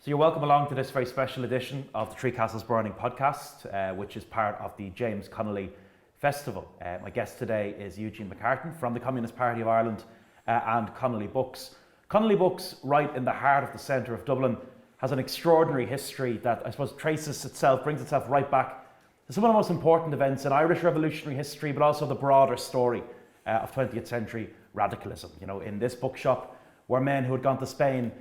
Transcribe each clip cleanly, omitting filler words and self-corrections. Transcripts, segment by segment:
So you're welcome along to this very special edition of the Three Castles Burning podcast, which is part of the James Connolly Festival. My guest today is Eugene McCartan from the Communist Party of Ireland and Connolly Books. Connolly Books, right in the heart of the centre of Dublin, has an extraordinary history that I suppose brings itself right back to some of the most important events in Irish revolutionary history, but also the broader story of 20th century radicalism. You know, in this bookshop were men who had gone to Spain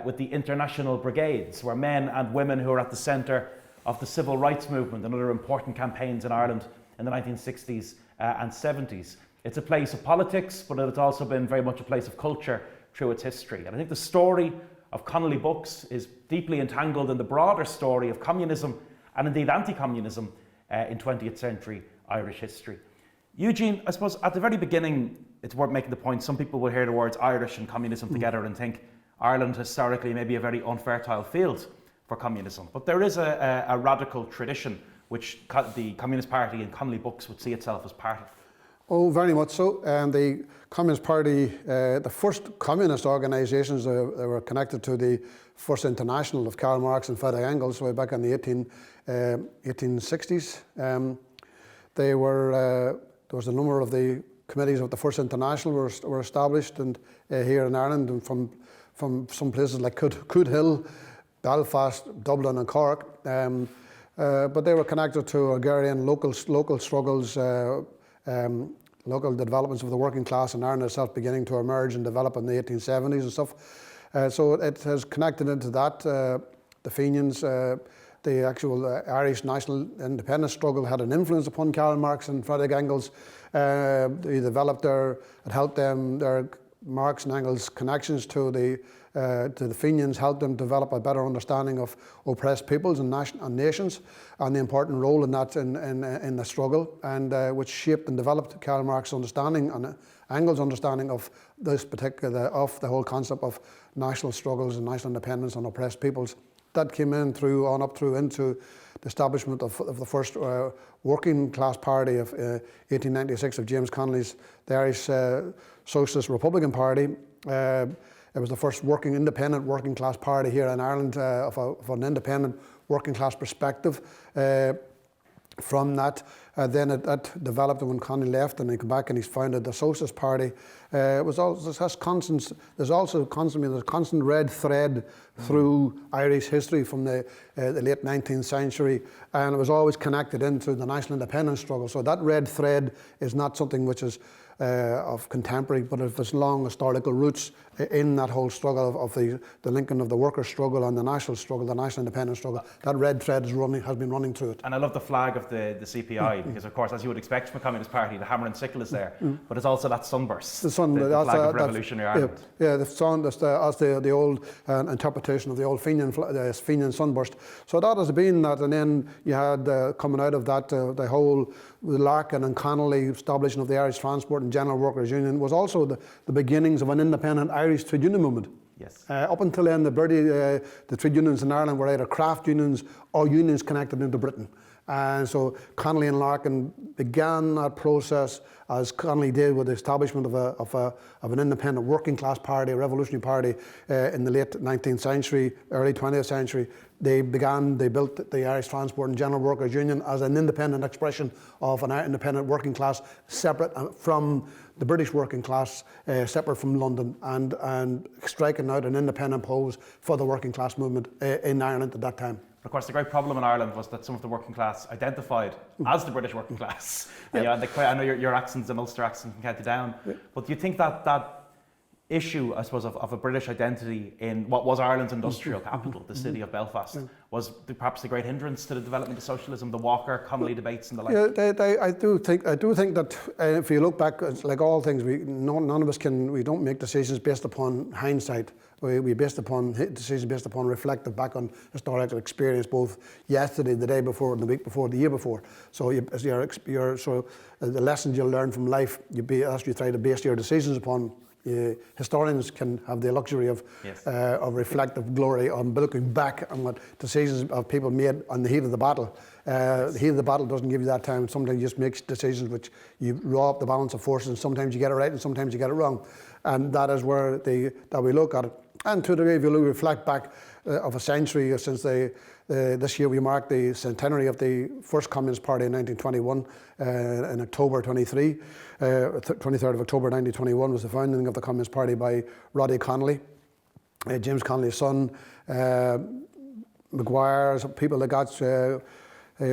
with the international brigades, were men and women who were at the centre of the civil rights movement and other important campaigns in Ireland in the 1960s and 70s. It's a place of politics, but it's also been very much a place of culture through its history. And I think the story of Connolly Books is deeply entangled in the broader story of communism and indeed anti-communism in 20th century Irish history. Eugene, I suppose at the very beginning, it's worth making the point, some people will hear the words Irish and communism together and think Ireland historically may be a very unfertile field for communism. But there is a radical tradition which the Communist Party and Connolly Books would see itself as part of. Oh, very much so. The Communist Party, the first communist organisations, they were connected to the First International of Karl Marx and Friedrich Engels way back in the 1860s. There was a number of the committees of the First International were established and here in Ireland, and from some places like Cootehill, Belfast, Dublin and Cork. But they were connected to agrarian local struggles, local developments of the working class in Ireland itself beginning to emerge and develop in the 1870s and stuff. So it has connected into that. The Fenians, the actual Irish national independence struggle had an influence upon Karl Marx and Friedrich Engels. They developed it helped them, their Marx and Engels' connections to the Fenians helped them develop a better understanding of oppressed peoples and nations, and the important role in that in the struggle, and which shaped and developed Karl Marx's understanding and Engels' understanding of this particular of the whole concept of national struggles and national independence and oppressed peoples. That came in up through into the establishment of the first working class party of 1896 of James Connolly's, the Irish Socialist Republican Party. It was the first independent working class party here in Ireland of an independent working class perspective. From that, then it developed when Connolly left, and he came back and he's founded the Socialist Party. There's also constantly a constant red thread through Irish history from the late 19th century, and it was always connected into the national independence struggle. So that red thread is not something which is of contemporary, but of its long historical roots in that whole struggle of the linking of the workers' struggle and the national struggle, the national independence struggle. That red thread has been running through it. And I love the flag of the CPI because, of course, as you would expect from a Communist Party, the hammer and sickle is there, but it's also that sunburst, the flag of revolutionary Ireland. Yeah, the sun, that's the old interpretation of the old Fenian sunburst. So that has been that, and then you had coming out of that the whole Larkin and Connolly establishment of the Irish Transport and General Workers Union was also the beginnings of an independent Irish trade union movement. Yes. Up until then, the trade unions in Ireland were either craft unions or unions connected into Britain. And so Connolly and Larkin began that process, as Connolly did with the establishment of an independent working class party, a revolutionary party in the late 19th century, early 20th century. They built the Irish Transport and General Workers Union as an independent expression of an independent working class, separate from the British working class, separate from London, and striking out an independent pose for the working class movement in Ireland at that time. Of course, the great problem in Ireland was that some of the working class identified as the British working class. Yeah. I know your accent's an Ulster accent from County Down, but do you think that issue, I suppose, of a British identity in what was Ireland's industrial capital, the city of Belfast, was perhaps the great hindrance to the development of socialism, the Walker-Connolly debates and the like? Yeah, I do think that if you look back, it's like all things, none of us we don't make decisions based upon hindsight. We based upon decisions based upon reflective back on historical experience, both yesterday, the day before, and the week before, the year before. So the lessons you'll learn from life, you try to base your decisions upon. Historians can have the luxury of reflective glory on looking back on what decisions of people made on the heat of the battle. The heat of the battle doesn't give you that time. Sometimes you just make decisions which you draw up the balance of forces, and sometimes you get it right and sometimes you get it wrong. And that is where that we look at it. And to the degree, if you reflect back of a century since this year we mark the centenary of the first Communist Party in 1921 in October 23. 23rd of October 1921 was the founding of the Communist Party by Roddy Connolly, James Connolly's son, Maguire's, people like that.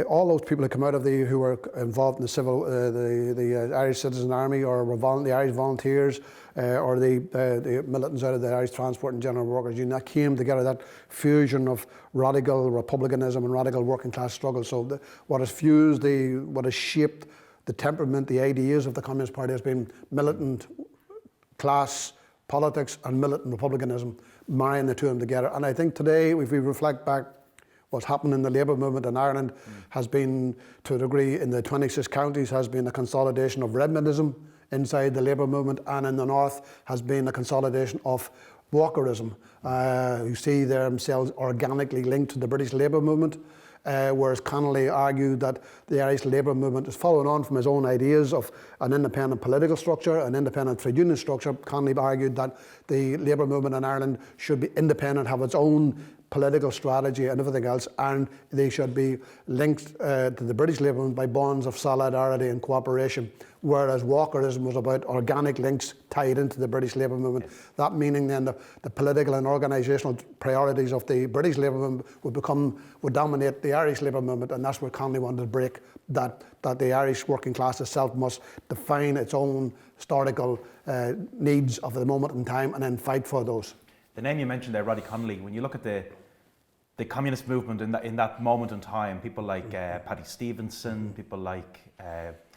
All those people who come out of who were involved in the civil, the Irish Citizen Army, or were the Irish Volunteers, or the militants out of the Irish Transport and General Workers Union, that came together, that fusion of radical republicanism and radical working class struggle. So what has fused, what has shaped the temperament, the ideas of the Communist Party has been militant class politics and militant republicanism, marrying the two of them together. And I think today, if we reflect back, what's happened in the Labour movement in Ireland has been, to a degree, in the 26 counties, has been a consolidation of Redmondism inside the Labour movement, and in the north has been a consolidation of Walkerism. You see themselves organically linked to the British Labour movement, whereas Connolly argued that the Irish Labour movement is following on from his own ideas of an independent political structure, an independent trade union structure. Connolly argued that the Labour movement in Ireland should be independent, have its own political strategy and everything else, and they should be linked to the British Labour movement by bonds of solidarity and cooperation, whereas Walkerism was about organic links tied into the British Labour movement. Yes. That meaning then the political and organisational priorities of the British Labour movement would dominate the Irish Labour movement, and that's where Connolly wanted to break that the Irish working class itself must define its own historical needs of the moment in time and then fight for those. The name you mentioned there, Roddy Connolly, when you look at the communist movement in that moment in time, people like Paddy Stevenson, people like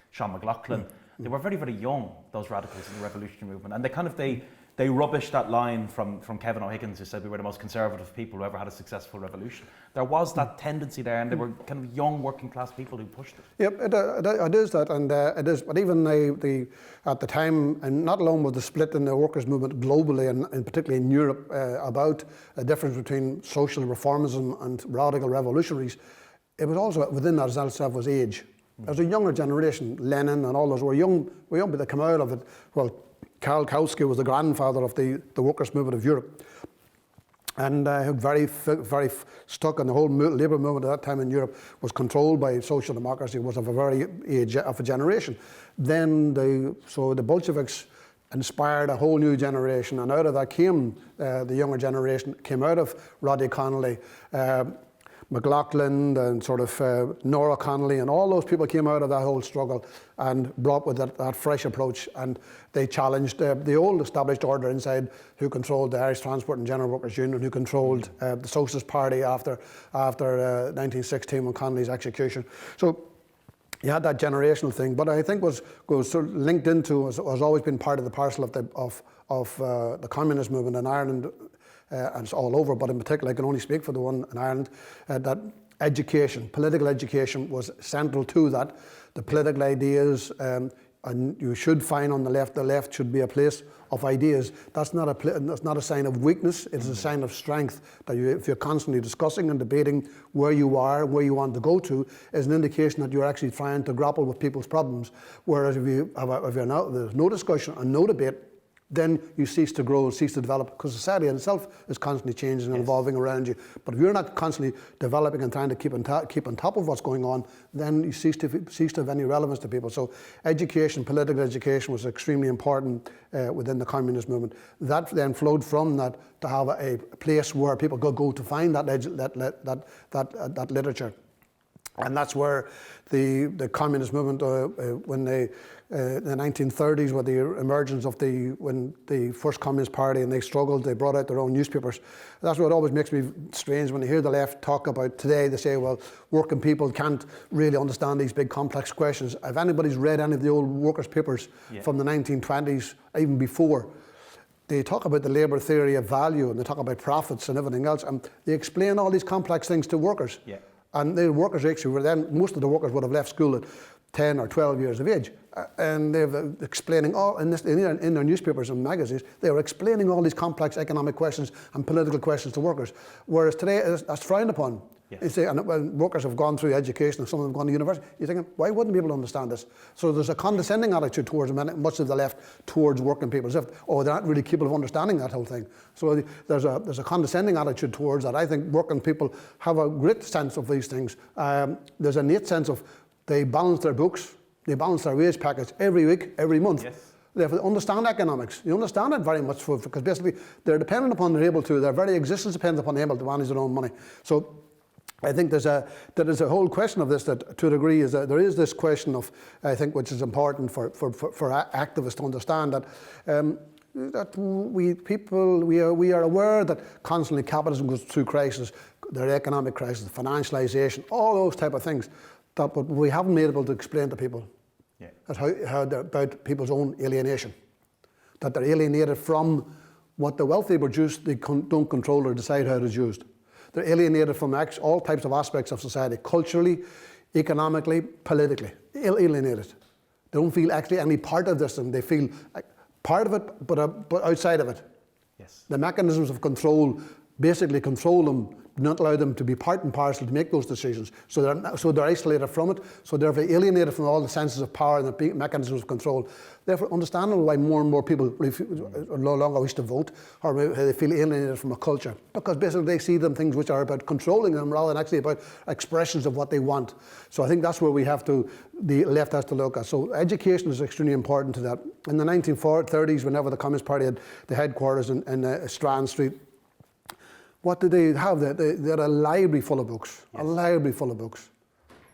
Sean McLaughlin, they were very, very young, those radicals in the revolutionary movement, and they rubbished that line from Kevin O'Higgins, who said we were the most conservative people who ever had a successful revolution. There was that tendency there, and they were kind of young working class people who pushed it. Yep, it is that, and it is. But even at the time, and not alone was the split in the workers' movement globally, and particularly in Europe, about a difference between social reformism and radical revolutionaries. It was also within that itself was age. As a younger generation, Lenin and all those were young, but they come out of it. Well, Karl Kautsky was the grandfather of the workers' movement of Europe, and very stuck in the whole labour movement at that time in Europe was controlled by social democracy, was of a very age of a generation. Then the Bolsheviks inspired a whole new generation, and out of that came the younger generation, came out of Roddy Connolly, McLaughlin and sort of Nora Connolly, and all those people came out of that whole struggle and brought with that fresh approach, and they challenged the old established order inside, who controlled the Irish Transport and General Workers Union, who controlled the Socialist Party after 1916 when Connolly's execution. So you had that generational thing, but I think was sort of linked into, has always been part of the parcel of the communist movement in Ireland. And it's all over, but in particular, I can only speak for the one in Ireland, that education, political education was central to that. The political ideas, and you should find on the left should be a place of ideas. That's not a sign of weakness, it's a sign of strength. That if you're constantly discussing and debating where you are, where you want to go to, is an indication that you're actually trying to grapple with people's problems. Whereas if there's no discussion and no debate, then you cease to grow and cease to develop, because society in itself is constantly changing and evolving around you. But if you're not constantly developing and trying to keep on top of what's going on, then you cease to have any relevance to people. So education, political education, was extremely important within the communist movement. That then flowed from that to have a place where people could go to find that literature. And that's where the communist movement, when the 1930s, with the emergence of when the first Communist Party, and they struggled, they brought out their own newspapers. That's what always makes me strange when you hear the left talk about today. They say, well, working people can't really understand these big complex questions. If anybody's read any of the old workers' papers from the 1920s, even before, they talk about the labour theory of value, and they talk about profits and everything else, and they explain all these complex things to workers. Yeah. And the workers actually were then, most of the workers would have left school at 10 or 12 years of age. And they were explaining all, in their newspapers and magazines, they were explaining all these complex economic questions and political questions to workers. Whereas today, that's frowned upon. Yes. You say, and when workers have gone through education and some of them have gone to university, you're thinking, why wouldn't people understand this? So there's a condescending attitude towards much of the left towards working people, as if, oh, they're not really capable of understanding that whole thing. So there's a condescending attitude towards that. I think working people have a great sense of these things. There's an innate sense of they balance their books, they balance their wage package every week, every month. Yes. They understand economics. You understand it very much because basically they're dependent upon, they're able to, their very existence depends upon being able to manage their own money. So I think there is a whole question of this that, to a degree, is that there is this question of, I think, which is important for activists to understand that we are aware that constantly capitalism goes through crisis, the economic crisis, financialisation, all those type of things, but we haven't been able to explain to people about people's own alienation, that they're alienated from what the wealthy produce, they don't control or decide how it is used. They're alienated from all types of aspects of society, culturally, economically, politically, alienated. They don't feel actually any part of this, and they feel like part of it, but outside of it. Yes. The mechanisms of control basically control them, do not allow them to be part and parcel to make those decisions. So they're isolated from it, so they're alienated from all the senses of power and the mechanisms of control. Therefore, understandable why more and more people no longer wish to vote, or they feel alienated from a culture, because basically they see them things which are about controlling them rather than actually about expressions of what they want. So I think that's where the left has to look at. So education is extremely important to that. In the 1930s, whenever the Communist Party had the headquarters in Strand Street, what did they have? They had a library full of books. Yes. A library full of books.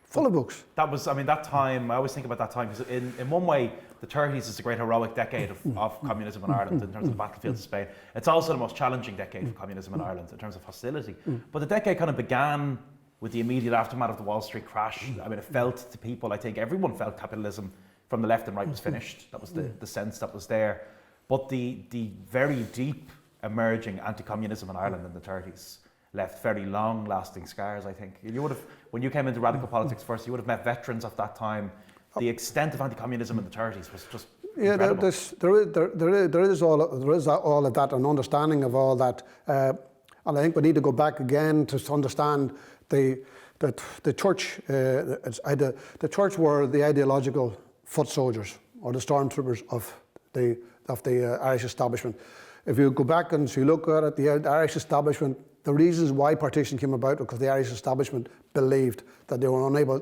Full of books. That was, that time, I always think about that time, because in one way, the 30s is a great heroic decade of communism in Ireland in terms of the battlefields of Spain. It's also the most challenging decade for communism in Ireland in terms of hostility. But the decade kind of began with the immediate aftermath of the Wall Street crash. It felt to people, I think everyone felt capitalism from the left and right was finished. That was the sense that was there. But the very deep emerging anti-communism in Ireland in the 30s left very long-lasting scars, I think. You would have, when you came into radical politics first, you would have met veterans of that time. The extent of anti-communism in the 30s was just incredible. There is all of that, an understanding of all that, and I think we need to go back again to understand that the church, the church were the ideological foot soldiers or the stormtroopers of the Irish establishment. If you go back and you look at it, the Irish establishment, the reasons why partition came about because the Irish establishment believed that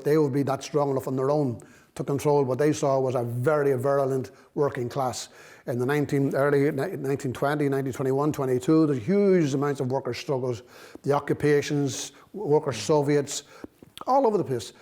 they would be that strong enough on their own to control what they saw was a very virulent working class. In the early 1920, 1921, 22, there's huge amounts of workers' struggles, the occupations, workers' Soviets, all over the place.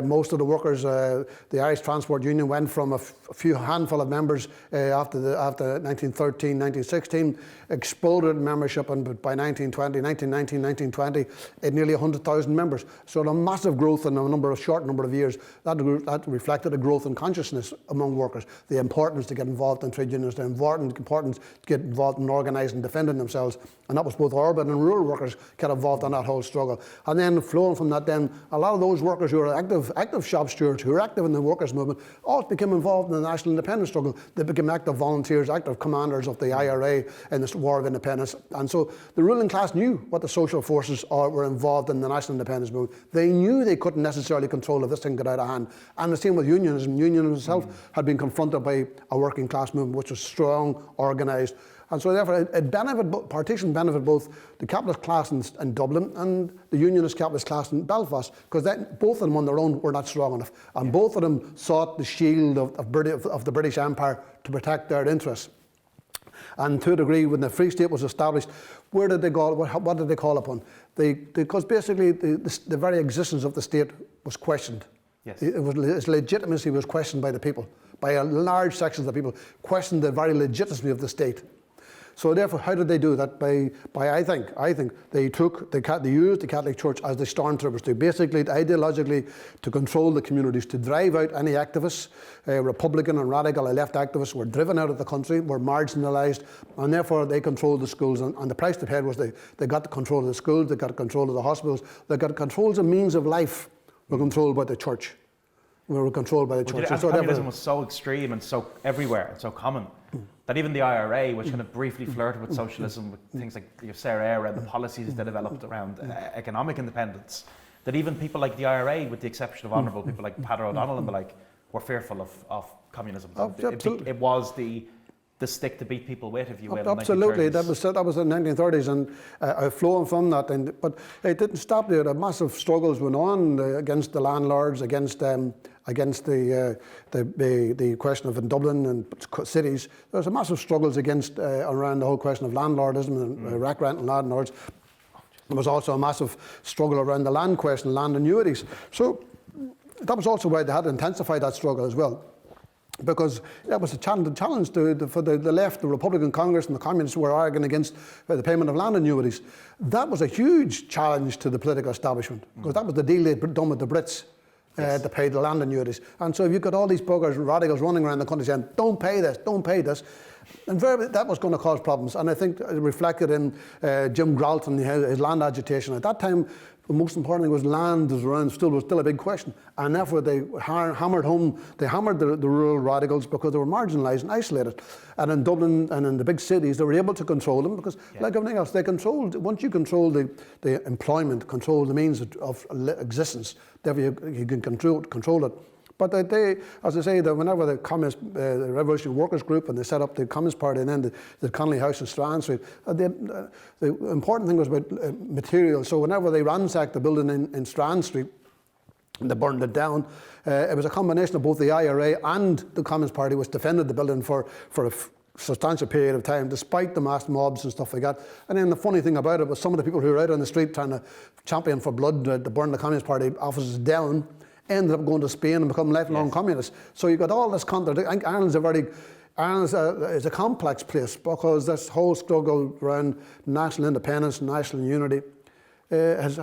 Most of the workers, the Irish Transport Union went from a few handful of members after 1913, 1916, exploded in membership, and by 1919, 1920, it had nearly 100,000 members. So a massive growth in a short number of years. That reflected a growth in consciousness among workers, the importance to get involved in trade unions, the importance to get involved in organising and defending themselves. And that was both urban and rural workers get involved in that whole struggle. And then flowing from that, then a lot of those workers who were active shop stewards, who were active in the workers' movement, all became involved in the national independence struggle. They became active volunteers, active commanders of the IRA in this war of independence. And so the ruling class knew what the social forces were involved in the national independence movement. They knew they couldn't necessarily control if this thing got out of hand. And the same with unionism. Unionism itself had been confronted by a working class movement which was strong, organised. And so therefore partition benefited both the capitalist class in Dublin and the unionist capitalist class in Belfast, because both of them on their own were not strong enough. And both of them sought the shield of the British Empire to protect their interests. And to a degree, when the Free State was established, where did they go? What did they call upon? Because basically the very existence of the state was questioned. Yes. Its legitimacy was questioned by the people, by a large section of the people, questioned the very legitimacy of the state. So therefore, how did they do that? By I think they used the Catholic Church as the stormtroopers to basically, ideologically, to control the communities, to drive out any activists, Republican and radical left activists were driven out of the country, were marginalised, and therefore they controlled the schools. And the price they paid was they got the control of the schools, they got control of the hospitals, they got control of means of life were controlled by the church. we were controlled by the church. And so communism was so extreme and so everywhere and so common that even the IRA, which kind of briefly flirted with socialism, with things like Sarah Eyre and the policies they developed around economic independence, that even people like the IRA, with the exception of honourable people like Peadar O'Donnell and the like, were fearful of communism. It was the stick to beat people with, if you will. Absolutely, that was in the 1930s, and flowing from that. But it didn't stop there. The massive struggles went on against the landlords, against the question of in Dublin and cities. There was a massive struggles against around the whole question of landlordism and rack rent and landlords. There was also a massive struggle around the land question, land annuities. So that was also why they had to intensify that struggle as well, because that was a challenge for the left. The Republican Congress and the Communists were arguing against the payment of land annuities. That was a huge challenge to the political establishment, because that was the deal they'd done with the Brits. To pay the land annuities. And so you've got all these buggers, radicals running around the country saying, don't pay this, don't pay this. And that was going to cause problems. And I think it reflected in Jim Gralton, his land agitation. At that time, the most important thing was land was still a big question. And therefore they hammered the rural radicals, because they were marginalised and isolated. And in Dublin and in the big cities, they were able to control them, because like everything else, once you control the employment, control the means of existence, therefore you can control it. But as I say, whenever the Communist, the Revolutionary Workers' Group, and they set up the Communist Party, and then the Connolly House in Strand Street, the important thing was about material. So whenever they ransacked the building in Strand Street, and they burned it down, it was a combination of both the IRA and the Communist Party, which defended the building for a substantial period of time, despite the mass mobs and stuff like that. And then the funny thing about it was some of the people who were out on the street trying to champion for blood to burn the Communist Party offices down ended up going to Spain and become lifelong communists. So you've got all this contradiction. I think Ireland's is a complex place, because this whole struggle around national independence, national unity, in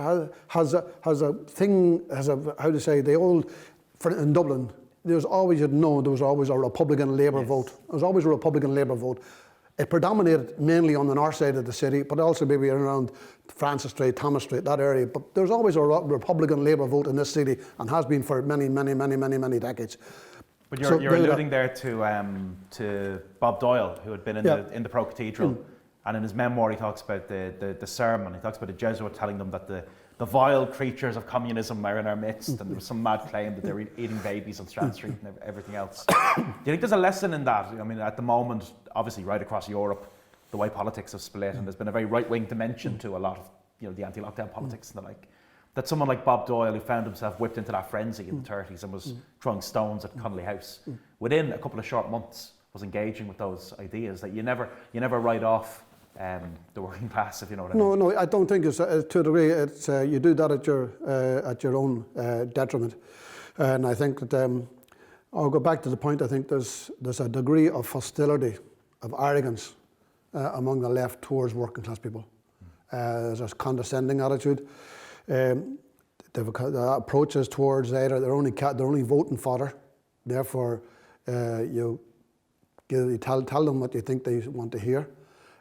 Dublin, there was always a Republican Labour vote. There was always a Republican Labour vote. It predominated mainly on the north side of the city, but also maybe around Francis Street, Thomas Street, that area. But there's always a Republican Labour vote in this city, and has been for many decades. But you're alluding there to Bob Doyle, who had been in the Pro Cathedral, and in his memoir he talks about the sermon. He talks about the Jesuit telling them that the vile creatures of communism are in our midst, and there was some mad claim that they were eating babies on Strand Street and everything else. Do you think there's a lesson in that? I mean, at the moment, obviously right across Europe, the way politics have split, and there's been a very right-wing dimension to a lot of the anti-lockdown politics and the like. That someone like Bob Doyle, who found himself whipped into that frenzy in the 30s and was throwing stones at Connolly House, within a couple of short months was engaging with those ideas, that you never write off the working class, if you know what I mean. No, I don't think it's to a degree. It's you do that at your own detriment, and I think that I'll go back to the point. I think there's a degree of hostility, of arrogance among the left towards working class people. There's a condescending attitude. The approaches towards either they're only voting fodder. Therefore, you tell them what you think they want to hear.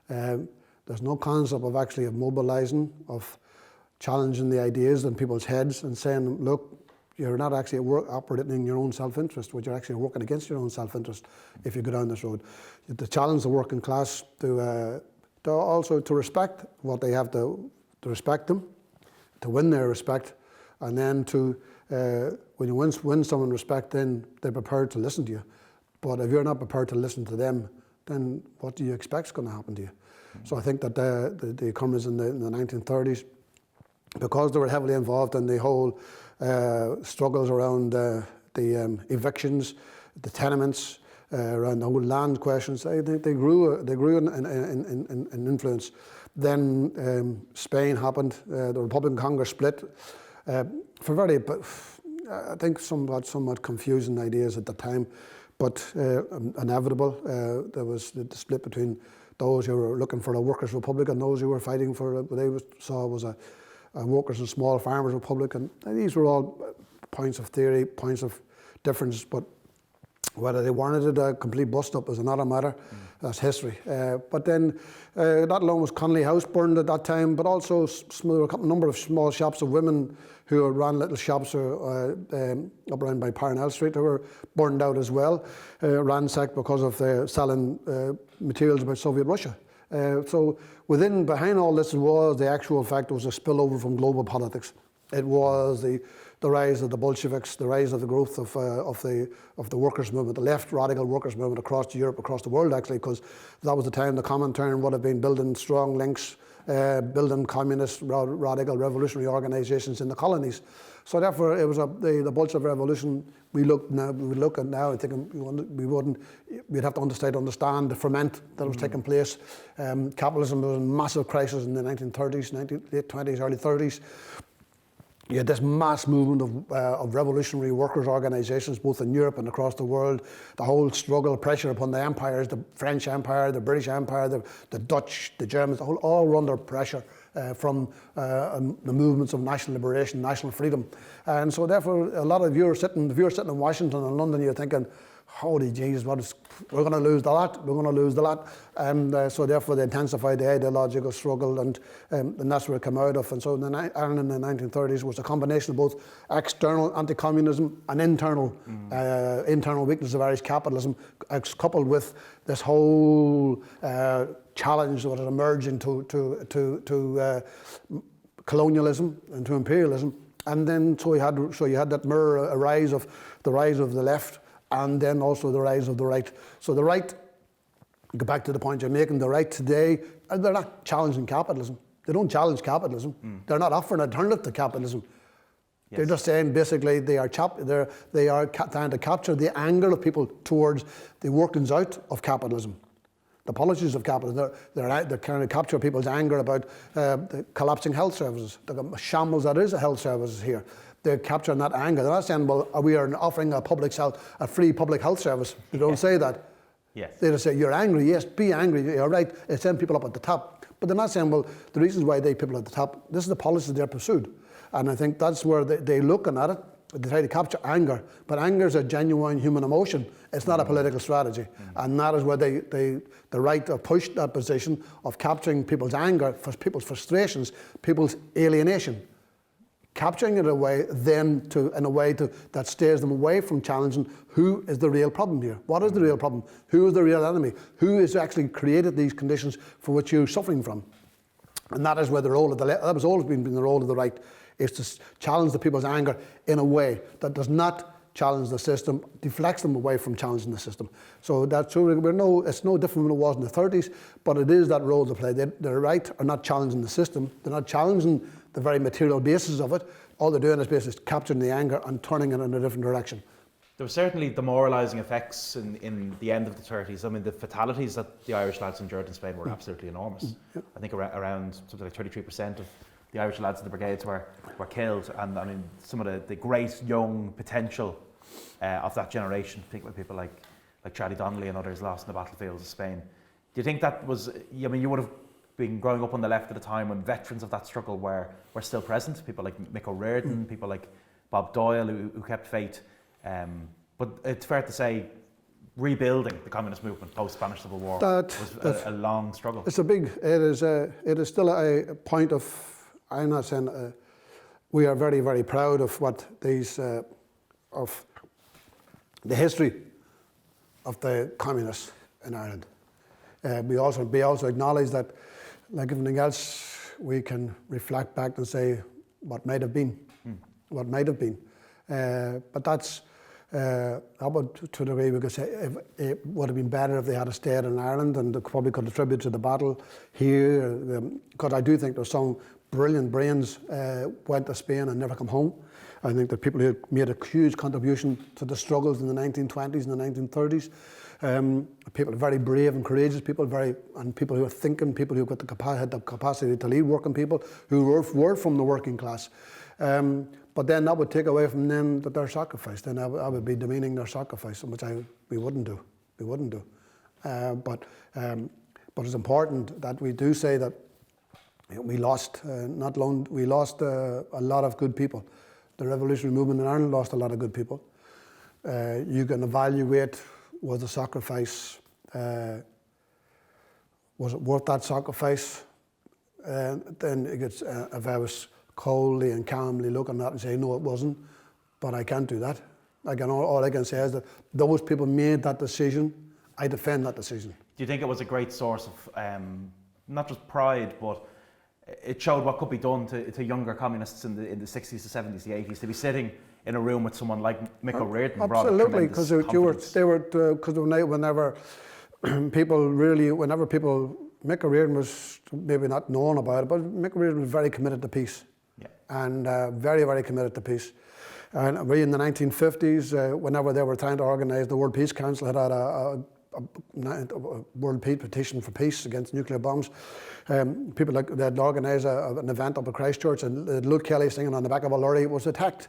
There's no concept of actually mobilising, of challenging the ideas in people's heads and saying, look, you're not actually operating in your own self-interest, but you're actually working against your own self-interest if you go down this road. To challenge the working class to also to respect what they have, to respect them, to win their respect, and then to when you win someone respect, then they're prepared to listen to you. But if you're not prepared to listen to them, then what do you expect is going to happen to you? So I think that the communists in the 1930s, because they were heavily involved in the whole struggles around the evictions, the tenements, around the whole land questions, they grew in influence. Then Spain happened, the Republican Congress split for very, I think, somewhat confusing ideas at the time, but inevitable. There was the split between those who were looking for a workers' republic and those who were fighting for what they saw was a workers' and small farmers' republic. And these were all points of theory, points of difference, but Whether they wanted it a complete bust-up is another matter. That's history. But then, not alone was Connolly House burned at that time, but also there were a number of small shops of women who ran little shops up around by Parnell Street who were burned out as well, ransacked because of selling materials about Soviet Russia. So behind all this was the actual fact it was a spillover from global politics. It was the rise of the Bolsheviks, the rise of the growth of the workers' movement, the left radical workers' movement across Europe, across the world actually, because that was the time the Comintern would have been building strong links, building communist, radical, revolutionary organisations in the colonies. So therefore, it was the Bolshevik Revolution. We look at now and think we'd have to understand the ferment that was taking place. Capitalism was in massive crisis in the 1930s, late 20s, early 30s. You had this mass movement of revolutionary workers' organisations, both in Europe and across the world. The whole struggle, pressure upon the empires, the French Empire, the British Empire, the Dutch, the Germans, all were under pressure from the movements of national liberation, national freedom. And so therefore, a lot of you are sitting, if you're sitting in Washington and London, you're thinking, holy Jesus, we're going to lose the lot, we're going to lose the lot. And so therefore they intensified the ideological struggle, and that's where it came out of. And so Ireland in the 1930s was a combination of both external anti-communism and internal weakness of Irish capitalism, coupled with this whole challenge that was emerging to colonialism and to imperialism. And then so you had that mirror, a rise of the left, and then also the rise of the right. So the right, go back to the point you're making, the right today, they're not challenging capitalism. They don't challenge capitalism. They're not offering an alternative to capitalism. Yes. They're just saying basically they are trying to capture the anger of people towards the workings out of capitalism, the policies of capitalism. They're trying to capture people's anger about the collapsing health services, the shambles that is health services here. They're capturing that anger. They're not saying, well, we are offering a free public health service. They don't say that. Yes. They just say, you're angry, yes, be angry, you're right. It's send people up at the top. But they're not saying, well, the reasons why they people at the top, this is the policy they're pursued. And I think that's where they're looking at it. They try to capture anger. But anger is a genuine human emotion. It's not a political strategy. And that is where the right have pushed that position of capturing people's anger, people's frustrations, people's alienation. Capturing it in a way that steers them away from challenging who is the real problem here. What is the real problem? Who is the real enemy? Who has actually created these conditions for which you're suffering from? And that is where the role of that has always been the role of the right, is to challenge the people's anger in a way that does not challenge the system, deflects them away from challenging the system. So that's true. It's no different than it was in the 30s, but it is that role to play. The right are not challenging the system. They're not challenging the very material basis of it. All they're doing is basically capturing the anger and turning it in a different direction. There were certainly demoralising effects in the end of the 30s. I mean, the fatalities that the Irish lads endured in Spain were absolutely enormous. Yeah. I think around something like 33% of the Irish lads in the brigades were killed. And I mean, some of the great young potential of that generation, think about people like Charlie Donnelly and others lost in the battlefields of Spain. Do you think that was, I mean, you would have been growing up on the left at a time when veterans of that struggle were still present, people like Mick O'Riordan, people like Bob Doyle who kept faith. But it's fair to say rebuilding the communist movement post-Spanish Civil War was a long struggle. It is still a point of, I'm not saying, we are very, very proud of what these, of the history of the communists in Ireland. We also acknowledge that, like everything else, we can reflect back and say what might have been, what might have been. But that's, to a degree, we could say it would have been better if they had stayed in Ireland and they probably could contribute to the battle here. Because I do think there's some brilliant brains went to Spain and never come home. I think that people who made a huge contribution to the struggles in the 1920s and the 1930s. People very brave and courageous people, people who are thinking, people who had the capacity to lead working people, who were from the working class. But then that would take away from them their sacrifice. Then I would be demeaning their sacrifice, which we wouldn't do. We wouldn't do. But it's important that we do say that we lost a lot of good people. The revolutionary movement in Ireland lost a lot of good people. You can evaluate, was the sacrifice, was it worth that sacrifice? Then it gets, if I was coldly and calmly looking at it and say, no, it wasn't, but I can't do that. All I can say is that those people made that decision. I defend that decision. Do you think it was a great source of not just pride, but it showed what could be done to younger communists in the 60s, the 70s, the 80s, to be sitting in a room with someone like Mick O'Riordan? Absolutely, because whenever people, Mick O'Riordan was maybe not known about it, but Mick O'Riordan was very committed to peace. Yeah. And very, very committed to peace. And we in the 1950s, whenever they were trying to organise, the World Peace Council had a World Peace petition for peace against nuclear bombs. People like they had organised an event up at Christchurch, and Luke Kelly singing on the back of a lorry was attacked.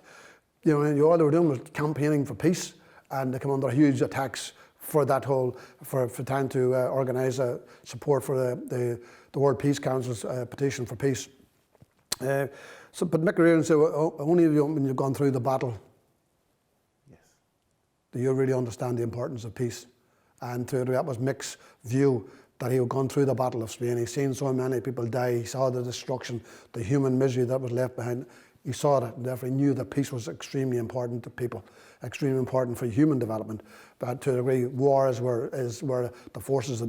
And all they were doing was campaigning for peace, and they come under huge attacks for that whole for trying to organise support for the World Peace Council's petition for peace. But Mick O'Riordan said, only when you've gone through the battle, yes, do you really understand the importance of peace. And that was Mick's view, that he had gone through the Battle of Spain. He'd seen so many people die. He saw the destruction, the human misery that was left behind. He saw that, and therefore he knew that peace was extremely important to people, extremely important for human development. But to a degree, war is where the forces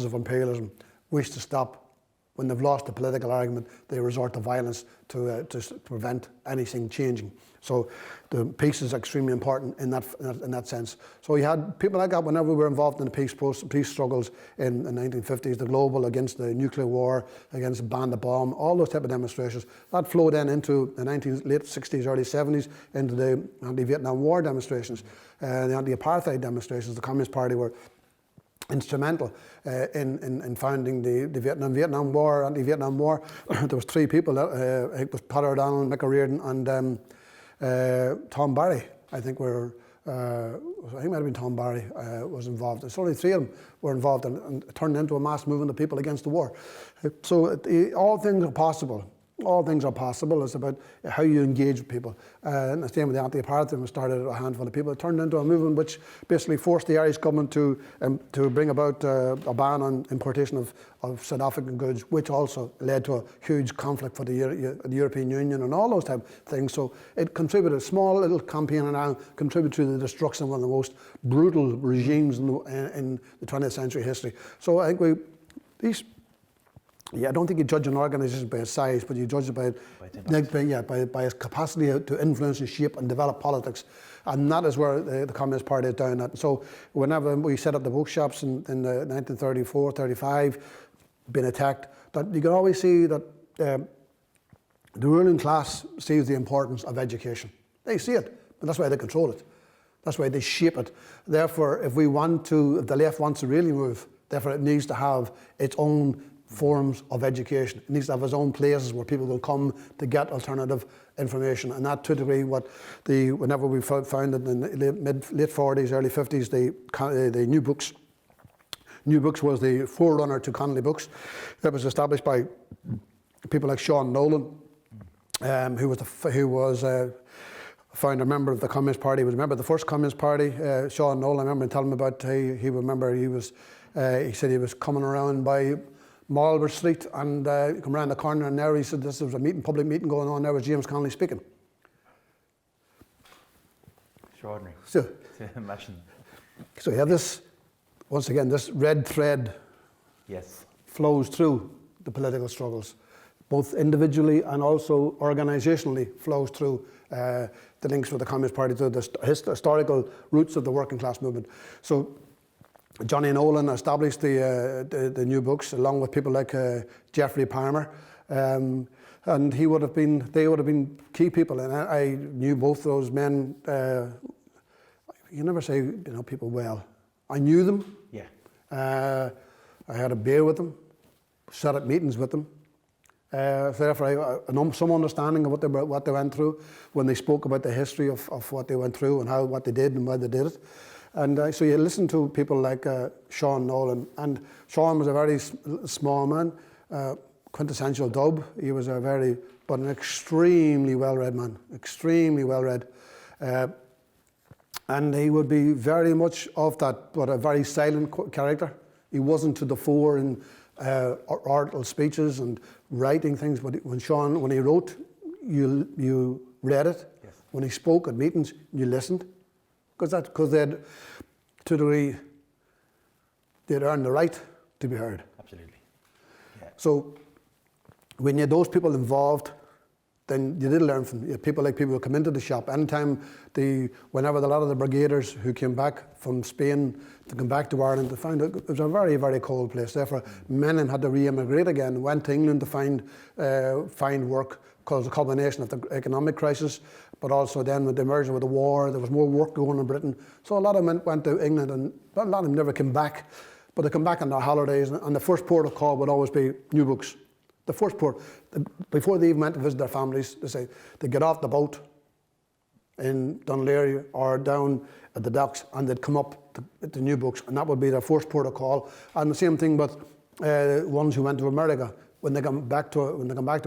of imperialism wish to stop. When they've lost the political argument, they resort to violence to prevent anything changing. So the peace is extremely important in that sense. So you had people like that whenever we were involved in the peace struggles in the 1950s, the global against the nuclear war, against the ban the bomb, all those type of demonstrations. That flowed then into the late 60s, early 70s, into the anti-Vietnam War demonstrations, the anti-apartheid demonstrations. The Communist Party were instrumental in founding the Vietnam War, anti-Vietnam War. There was three people. It was Pat O'Donnell, Mick O'Riordan, and Tom Barry. I think it might have been Tom Barry was involved. It's only three of them were involved, and it turned into a mass movement of people against the war. So all things are possible. All things are possible. It's about how you engage with people. And the same with the anti-apartheid, we started a handful of people. It turned into a movement which basically forced the Irish government to bring about a ban on importation of South African goods, which also led to a huge conflict for the European Union and all those type of things. So it contributed, a small little campaign around, contributed to the destruction of one of the most brutal regimes in the 20th century history. So I think I don't think you judge an organisation by its size, but you judge it by its capacity to influence and shape and develop politics. And that is where the Communist Party is down at. So whenever we set up the bookshops in the 1934, 35, being attacked, that you can always see that the ruling class sees the importance of education. They see it, but that's why they control it. That's why they shape it. Therefore, if the left wants to really move, therefore it needs to have its own forms of education. It needs to have its own places where people will come to get alternative information. And that, to a degree, whenever we founded in the late 40s, early 50s, the New Books. New Books was the forerunner to Connolly Books. That was established by people like Sean Nolan, who was a founder member of the Communist Party. He was a member of the first Communist Party. Sean Nolan, I remember him telling me about. He said he was coming around by Marlborough Street, and come around the corner, and there he said there was a public meeting going on. There was James Connolly speaking. Extraordinary. So imagine. So you have this, once again, this red thread. Yes. Flows through the political struggles, both individually and also organisationally. Flows through the links with the Communist Party to the historical roots of the working class movement. So Johnny Nolan established the New Books along with people like Geoffrey Palmer, and they would have been key people. And I knew both those men. You never say people well. I knew them. Yeah. I had a beer with them, sat at meetings with them. So therefore, I had some understanding of what they went through when they spoke about the history of what they went through and what they did and why they did it. And so you listen to people like Sean Nolan, and Sean was a very small man, quintessential dub. He was but an extremely well-read man, extremely well-read. And he would be very much of that, but a very silent character. He wasn't to the fore in oral speeches and writing things, but when he wrote, you read it. Yes. When he spoke at meetings, you listened. Because they'd, to the degree, they'd earned the right to be heard. Absolutely. Yeah. So when you had those people involved, then you did learn from people who come into the shop. Anytime whenever a lot of the brigaders who came back from Spain to come back to Ireland, they found it was a very, very cold place. Therefore, many of them had to re-immigrate again, went to England to find work, because of the combination of the economic crisis, but also then with the emergence of the war, there was more work going on in Britain. So a lot of them went to England, and a lot of them never came back, but they come back on their holidays, and the first port of call would always be new books. The first port, before they even went to visit their families, they get off the boat in Dunleary or down at the docks, and they'd come up to new books, and that would be their first port of call. And the same thing with ones who went to America. When they come back to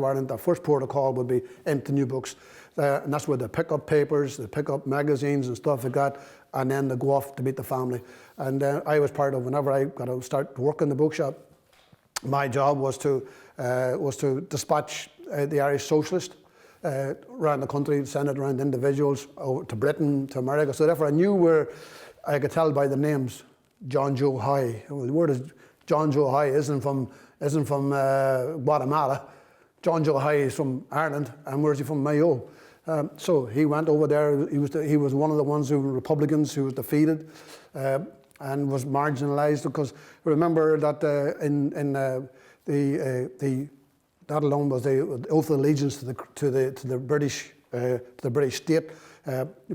Ireland, their first port of call would be into new books, and that's where they pick up papers, they pick up magazines and stuff like that, and then they go off to meet the family. And I was part of, whenever I got to start to work in the bookshop, my job was to dispatch the Irish Socialist around the country, send it around individuals over to Britain, to America. So therefore I knew where, I could tell by the names, John Joe High. Well, the word is John Joe High isn't from Guatemala. John Joe High is from Ireland, and where's he from? Mayo. So he went over there. He was one of the ones who were Republicans who was defeated and was marginalised, because remember that that alone was the oath of allegiance to the British state.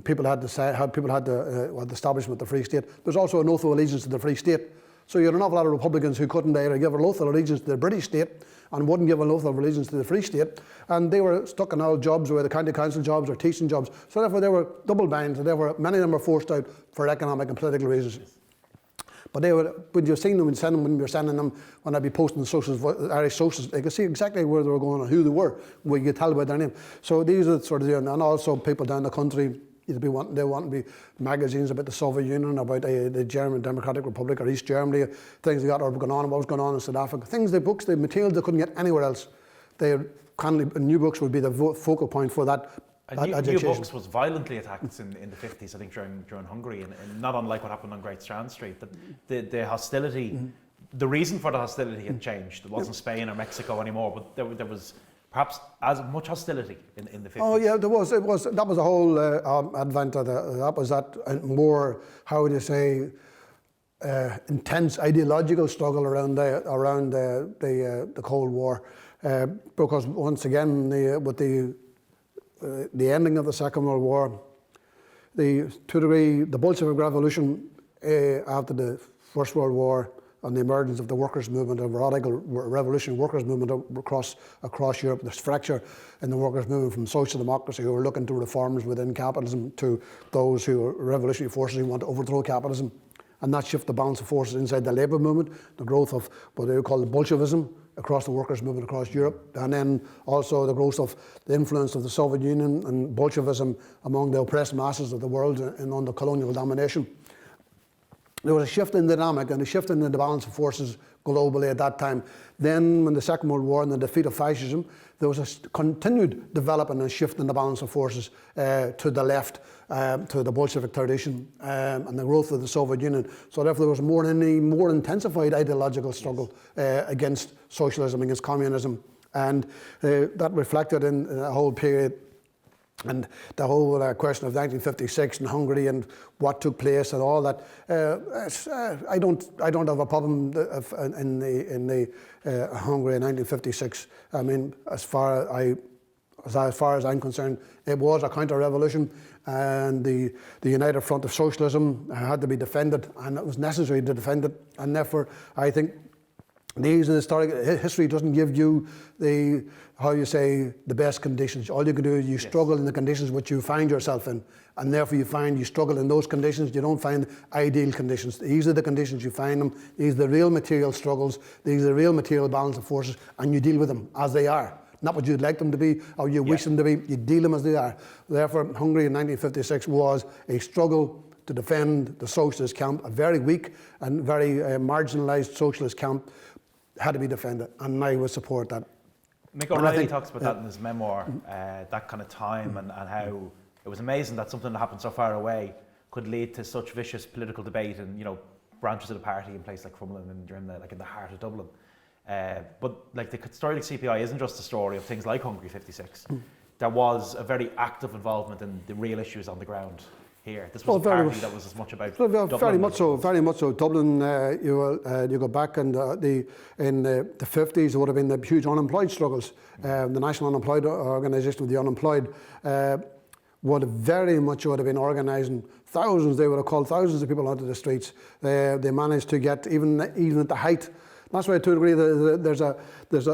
People had the establishment of the Free State. There's also an oath of allegiance to the Free State. So you had an awful lot of Republicans who couldn't either give an oath of allegiance to the British state and wouldn't give an oath of allegiance to the Free State, and they were stuck in all jobs, whether county council jobs or teaching jobs. So therefore they were double bound, and therefore many of them were forced out for economic and political reasons. But when you've seen them when you were sending them, when I'd be posting the Irish Socialists, they could see exactly where they were going and who they were. We could tell by their name. So these are sort of, and also people down the country, they want to be magazines about the Soviet Union, about the German Democratic Republic or East Germany, things like that, or what was going on in South Africa. Books, the materials they couldn't get anywhere else. New Books would be the focal point for that. New Books was violently attacked in the 50s, I think, during Hungary, and not unlike what happened on Great Strand Street. The hostility, the reason for the hostility had changed. It wasn't Spain or Mexico anymore, but there was perhaps as much hostility in the 50s. Oh yeah, there was. That was the whole advent of that was that more, how would you say, intense ideological struggle around the Cold War, because once again with the ending of the Second World War, to a degree, the Bolshevik Revolution after the First World War, and the emergence of the workers' movement, a radical revolutionary workers' movement across Europe, this fracture in the workers' movement from social democracy who were looking to reforms within capitalism to those who are revolutionary forces who want to overthrow capitalism, and that shift the balance of forces inside the labour movement, the growth of what they call Bolshevism across the workers' movement across Europe, and then also the growth of the influence of the Soviet Union and Bolshevism among the oppressed masses of the world and under colonial domination. There was a shift in dynamic and a shift in the balance of forces globally at that time. Then when the Second World War and the defeat of fascism, there was a continued development and shift in the balance of forces to the left, to the Bolshevik tradition and the growth of the Soviet Union. So therefore there was more intensified ideological struggle against socialism, against communism. And that reflected in the whole period. And the whole question of 1956 in Hungary and what took place and all that, I don't have a problem in the Hungary in 1956. I mean, as far as I'm concerned, it was a counter-revolution, and the United Front of Socialism had to be defended, and it was necessary to defend it. And therefore, I think these are the historic history doesn't give you the best conditions. All you can do is you struggle in the conditions which you find yourself in, and therefore you find you struggle in those conditions. You don't find ideal conditions. These are the conditions you find them. These are the real material struggles. These are the real material balance of forces, and you deal with them as they are. Not what you'd like them to be or you wish them to be. You deal them as they are. Therefore, Hungary in 1956 was a struggle to defend the socialist camp, a very weak and very marginalised socialist camp, had to be defended, and I would support that. Mick O'Reilly talks about that in his memoir, that kind of time, and how it was amazing that something that happened so far away could lead to such vicious political debate and, you know, branches of the party in places like Crumlin and you're in the heart of Dublin. But like the story like CPI isn't just a story of things like Hungary 56. There was a very active involvement in the real issues on the ground here. This was a party that was as much about Dublin. Very much so. Dublin, you go back in the 50s, it would have been the huge unemployed struggles. The National Unemployed Organisation of the Unemployed would have been organising thousands. They would have called thousands of people onto the streets. They managed to get even at the height. That's why, to a degree, there's a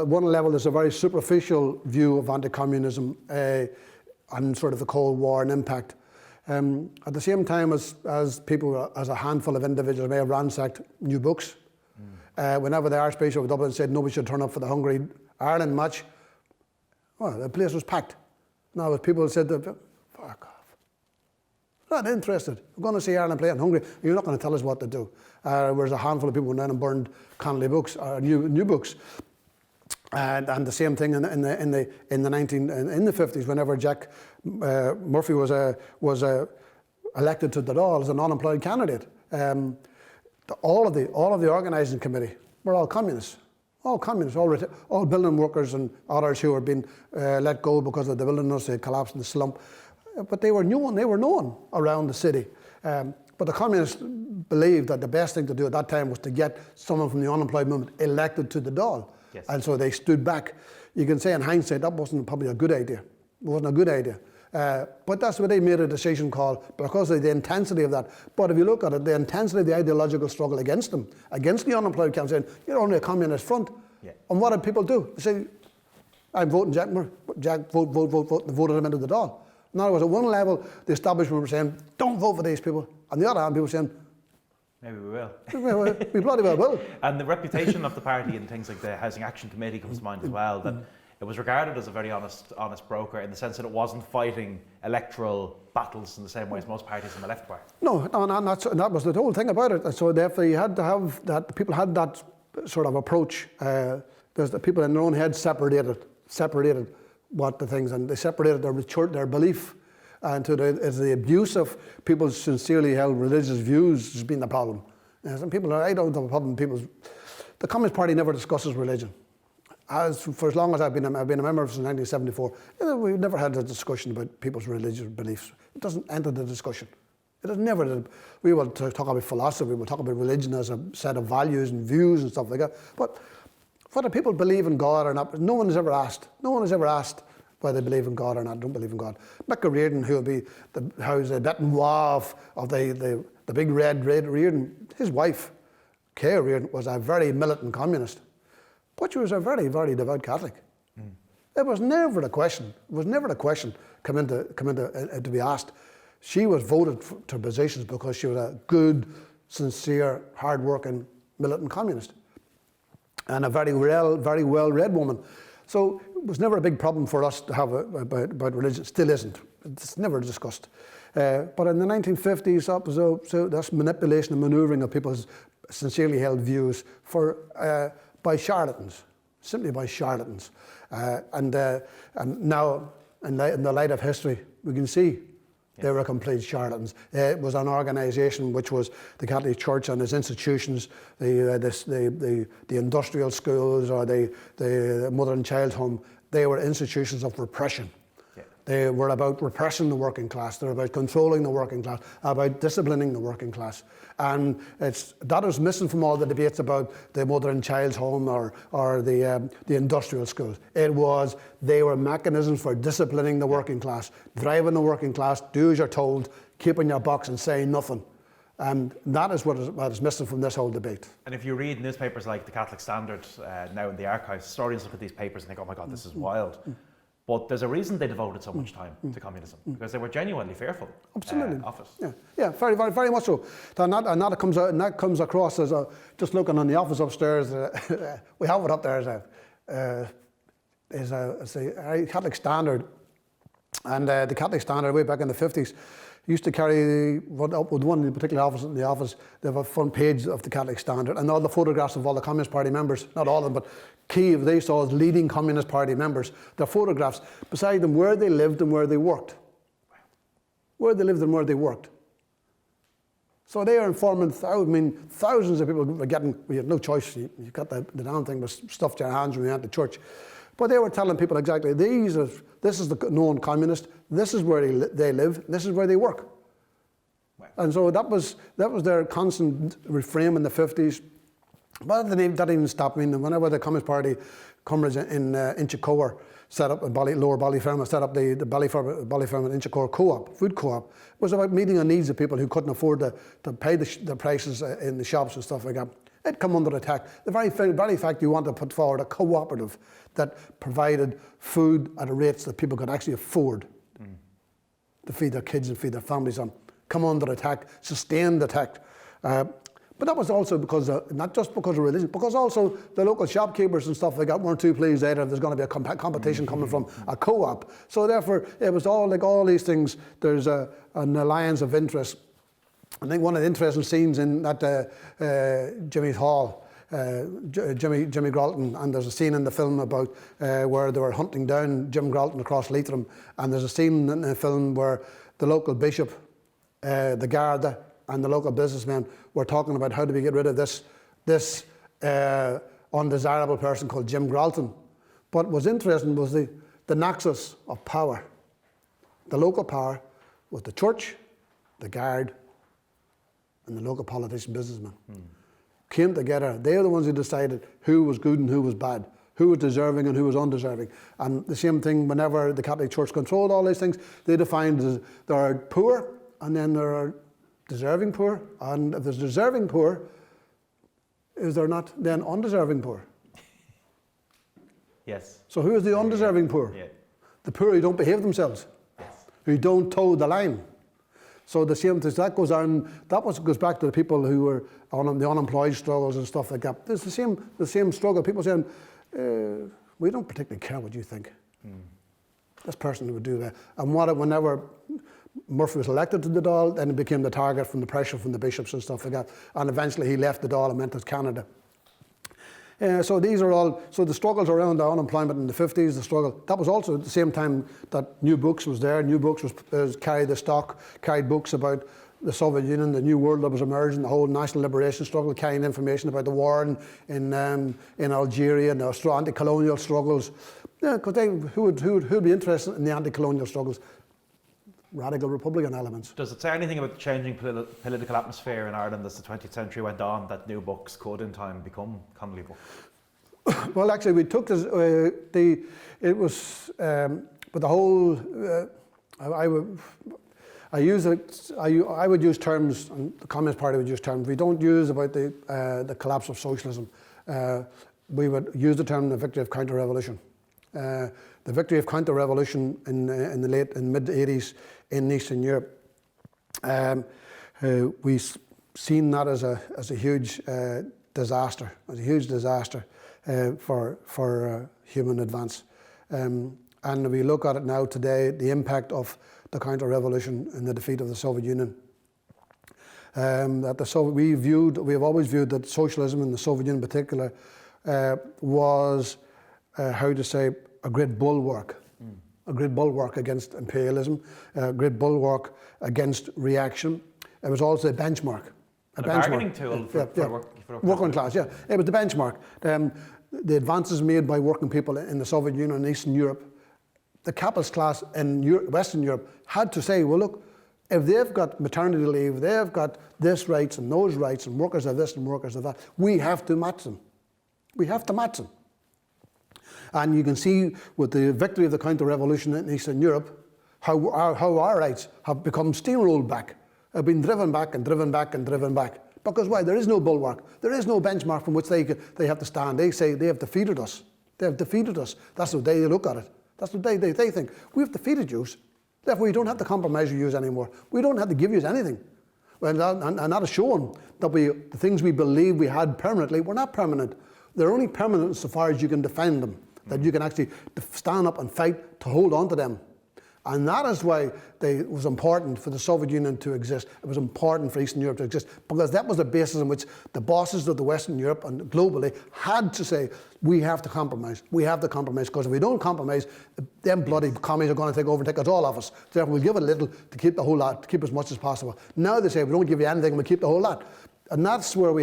one level. There's a very superficial view of anti-communism and sort of the Cold War and impact. At the same time as people, as a handful of individuals may have ransacked New Books, whenever the Archbishop of Dublin said nobody should turn up for the Hungary-Ireland match, well, the place was packed. Now, as people said, fuck off. Not interested. We're going to see Ireland play in Hungary. You're not going to tell us what to do. Whereas a handful of people went down and burned Connolly Books, New Books. And the same thing in the 50s, whenever Jack Murphy was elected to the Dáil as an unemployed candidate, all of the organising committee were all communists, all building workers and others who were being let go because of the building industry had collapsed in the slump. But they were known around the city. But the communists believed that the best thing to do at that time was to get someone from the unemployed movement elected to the Dáil. Yes. And so they stood back. You can say in hindsight that wasn't probably a good idea. It wasn't a good idea. But that's what they made a decision call because of the intensity of that. But if you look at it, the intensity of the ideological struggle against them, against the unemployed camp, saying, you're only a communist front. Yeah. And what did people do? They say, I'm voting Jack Murphy. Jack, vote. They voted him into the Dáil. In other words, at one level, the establishment were saying, don't vote for these people. On the other hand, people were saying, maybe we will. We bloody well will. And the reputation of the party and things like the Housing Action Committee comes to mind as well, that it was regarded as a very honest broker in the sense that it wasn't fighting electoral battles in the same way as most parties on the left were. No, and that was the whole thing about it. And so therefore you had to have that, people had that sort of approach. There's the people in their own head separated what the things, and they separated their belief. And it's the abuse of people's sincerely held religious views has been the problem. Some people, I don't have a problem with the Communist Party never discusses religion. For as long as I've been a member since 1974, we've never had a discussion about people's religious beliefs. It doesn't enter the discussion. It has never. We will talk about philosophy, we'll talk about religion as a set of values and views and stuff like that. But whether people believe in God or not, no one has ever asked. No one has ever asked whether they believe in God or not, don't believe in God. Mick O'Riordan, who will be the bête noire of the big red Reardon, his wife, Kay O'Riordan, was a very militant communist. But she was a very, very devout Catholic. It was never a question. It was never a question to be asked. She was voted to positions because she was a good, sincere, hard-working, militant communist. And a very well-read woman. So it was never a big problem for us to have about religion. Still isn't. It's never discussed. But in the 1950s, so that's manipulation and manoeuvring of people's sincerely held views by charlatans, simply by charlatans. And now, in the light of history, we can see they were complete charlatans. It was an organisation which was the Catholic Church and its institutions, the industrial schools or the mother and child home. They were institutions of repression. Yeah. They were about repressing the working class. They were about controlling the working class, about disciplining the working class. And that is missing from all the debates about the mother and child's home or the industrial schools. They were mechanisms for disciplining the working class, driving the working class, do as you're told, keep in your box and say nothing. And that is what is missing from this whole debate. And if you read newspapers like the Catholic Standard now in the archives, historians look at these papers and think, oh my God, this is wild. But there's a reason they devoted so much time to communism, because they were genuinely fearful of it. Yeah, very, very, very much so. And that comes across as just looking on the office upstairs. We have it up there as a Catholic Standard, and the Catholic Standard way back in the 50s used to carry one in particular office in the office. They have a front page of the Catholic Standard and all the photographs of all the Communist Party members, not all of them, but key they saw as leading Communist Party members. Their photographs beside them, where they lived and where they worked. Where they lived and where they worked. So they are informing, thousands of people were getting, we had no choice, you got the damn thing was stuffed your hands when you went to church. But they were telling people exactly, this is the known communist, this is where they live, this is where they work. Wow. And so that was their constant refrain in the 50s. But that didn't stop. Whenever the Communist Party comrades in Inchicore set up, Lower Ballyfermot set up the Ballyfermot Inchicore co-op, food co-op, it was about meeting the needs of people who couldn't afford to pay the prices in the shops and stuff like that. It'd come under attack. The very fact you want to put forward a cooperative that provided food at a rates that people could actually afford to feed their kids and feed their families on, come under attack, sustained attack. But that was also because, not just because of religion, because also the local shopkeepers and stuff like that weren't too pleased either if there's going to be a competition coming from a co-op. So therefore, it was all like all these things, there's an alliance of interest. I think one of the interesting scenes in that Jimmy's Hall, Jimmy Gralton, and there's a scene in the film about where they were hunting down Jim Gralton across Leitrim, and there's a scene in the film where the local bishop, the Garda, and the local businessmen were talking about how do we get rid of this undesirable person called Jim Gralton. What was interesting was the nexus of power. The local power was the church, the Guard, and the local politician businessmen came together. They are the ones who decided who was good and who was bad, who was deserving and who was undeserving. And the same thing whenever the Catholic Church controlled all these things, they defined there are poor and then there are deserving poor. And if there's deserving poor, is there not then undeserving poor? Yes. So who is the undeserving poor? Yeah. The poor who don't behave themselves, who don't toe the line. So the same thing that goes on. Goes back to the people who were on the unemployed struggles and stuff like that. It's the same struggle. People saying, "We don't particularly care what you think." This person would do that. And whenever Murphy was elected to the Dáil, then he became the target from the pressure from the bishops and stuff like that. And eventually he left the Dáil and went to Canada. So these are all, so the struggles around the unemployment in the 50s, the struggle, that was also at the same time that New Books was there. New Books was carried books about the Soviet Union, the new world that was emerging, the whole national liberation struggle, carrying information about the war in Algeria and the anti-colonial struggles. Yeah, because who would be interested in the anti-colonial struggles? Radical Republican elements. Does it say anything about the changing political atmosphere in Ireland as the 20th century went on that New Books could in time become Connolly Books? Well, actually, we took this. But the whole. I would use terms, and the Communist Party would use terms. We don't use about the collapse of socialism. We would use the term the victory of counter-revolution. The victory of counter-revolution in the mid-80s in Eastern Europe. We've seen that as a huge disaster, for human advance. And we look at it now today, the impact of the counter-revolution and the defeat of the Soviet Union. We have always viewed that socialism in the Soviet Union in particular was, a great bulwark. A great bulwark against imperialism, a great bulwark against reaction. It was also a benchmark. A bargaining tool for working class, yeah. It was the benchmark. The advances made by working people in the Soviet Union and Eastern Europe, the capitalist class in Western Europe had to say, well, look, if they've got maternity leave, they've got this rights and those rights, and workers have this and workers have that, we have to match them. We have to match them. And you can see with the victory of the counter-revolution in Eastern Europe, how our rights have become steamrolled back, have been driven back and driven back and driven back. Because why? There is no bulwark. There is no benchmark from which they have to stand. They say they have defeated us. They have defeated us. That's what they look at it. That's what they think. We've defeated you. Therefore, we don't have to compromise with you anymore. We don't have to give you anything. Well, and that is showing that the things we believe we had permanently were not permanent. They're only permanent so far as you can defend them. That you can actually stand up and fight to hold on to them. And that is why it was important for the Soviet Union to exist. It was important for Eastern Europe to exist, because that was the basis on which the bosses of the Western Europe and globally had to say, we have to compromise. We have to compromise, because if we don't compromise, them bloody commies are going to take over and take us all off us. Therefore, we'll give it a little to keep the whole lot, to keep as much as possible. Now they say, we don't give you anything, we'll keep the whole lot. And that's where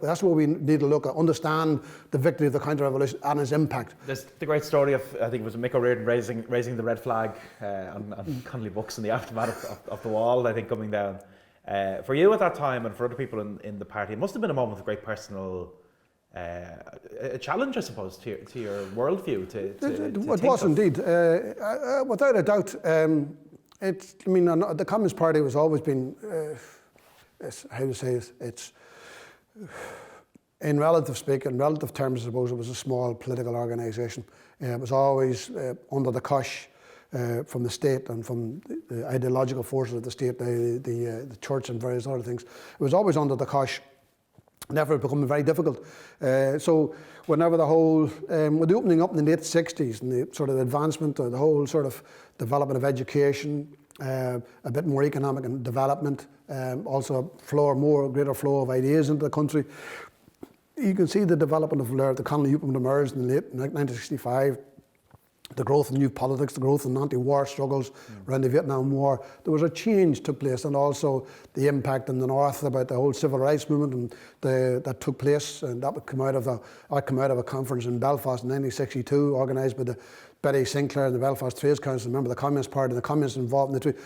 that's where we need to look at, understand the victory of the counter-revolution and its impact. There's the great story of, I think it was Mick O'Riordan raising the red flag on Connolly Books in the aftermath of the wall, I think, coming down. For you at that time, and for other people in the party, it must have been a moment of great personal a challenge, I suppose, to your worldview. It was indeed. Without a doubt. The Communist Party has always been... how to say it, it's in relative terms, I suppose it was a small political organisation. It was always under the cosh from the state and from the ideological forces of the state, the church and various other things. It was always under the cosh. Never become very difficult. So whenever the whole, with the opening up in the late 60s and the sort of advancement, or the whole sort of development of education, a bit more economic and development, also greater flow of ideas into the country. You can see the development of the Connolly movement emerged in the late 1965. The growth of new politics, the growth of anti-war struggles around the Vietnam War. There was a change took place, and also the impact in the North about the whole civil rights movement that took place, and that would come out of a conference in Belfast in 1962, organised by the Betty Sinclair and the Belfast Trades Council, member of the Communist Party, and the Communists involved in it,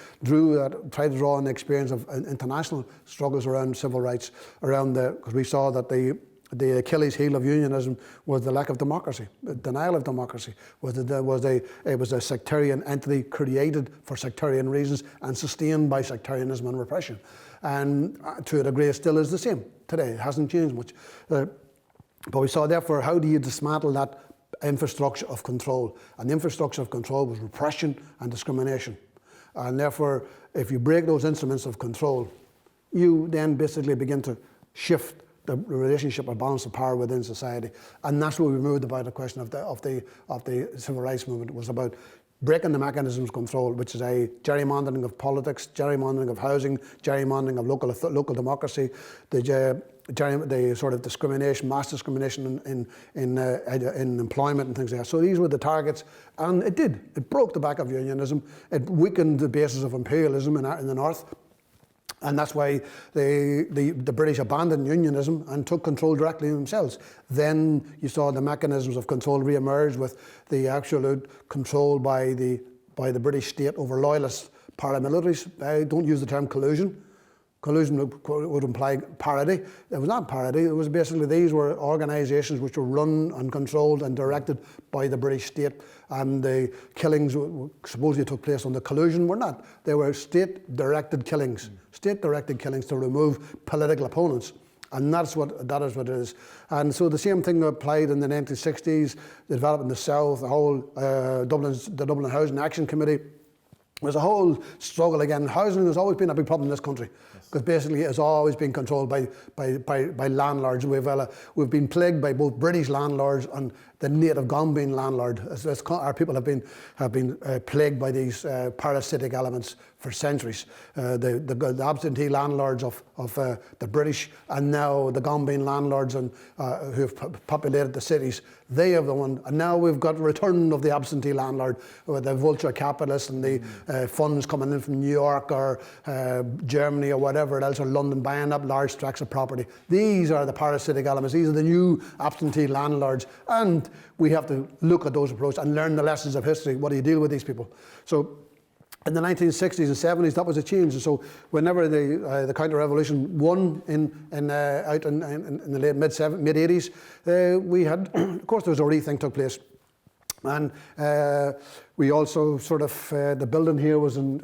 tried to draw on the experience of international struggles around civil rights, because we saw that the Achilles heel of unionism was the lack of democracy, the denial of democracy. It was a sectarian entity created for sectarian reasons and sustained by sectarianism and repression. And to a degree, it still is the same today. It hasn't changed much. But we saw, therefore, how do you dismantle that infrastructure of control? And the infrastructure of control was repression and discrimination. And therefore, if you break those instruments of control, you then basically begin to shift the relationship or balance of power within society. And that's what we moved about the question of the civil rights movement. It was about breaking the mechanisms of control, which is a gerrymandering of politics, gerrymandering of housing, gerrymandering of local democracy, the sort of discrimination, mass discrimination in employment and things like that. So these were the targets, and it did. It broke the back of unionism. It weakened the basis of imperialism in the North. And that's why the British abandoned unionism and took control directly themselves. Then you saw the mechanisms of control re-emerge with the absolute control by the British state over loyalist paramilitaries. I don't use the term collusion. Collusion would imply parity. It was not parity. It was basically, these were organisations which were run and controlled and directed by the British state. And the killings supposedly took place under collusion were not. They were state-directed killings. State-directed killings to remove political opponents. And that is what it is. And so the same thing applied in the 1960s, the development in the South, the whole the Dublin Housing Action Committee. There's a whole struggle again. Housing has always been a big problem in this country, because basically it's always been controlled by landlords. We've been plagued by both British landlords and the native Gombian landlord. Our people have been plagued by these parasitic elements for centuries. The absentee landlords of the British, and now the Gombian landlords who have populated the cities. They are the one, and now we've got return of the absentee landlord, with the vulture capitalists and the funds coming in from New York or Germany or whatever else, or London, buying up large tracts of property. These are the parasitic elements. These are the new absentee landlords, and we have to look at those approaches and learn the lessons of history. What do you deal with these people? So in the 1960s and 70s, that was a change. And so whenever the counter-revolution won out in the late mid-80s, we had, of course, there was a rethink took place. And we also sort of, the building here was in,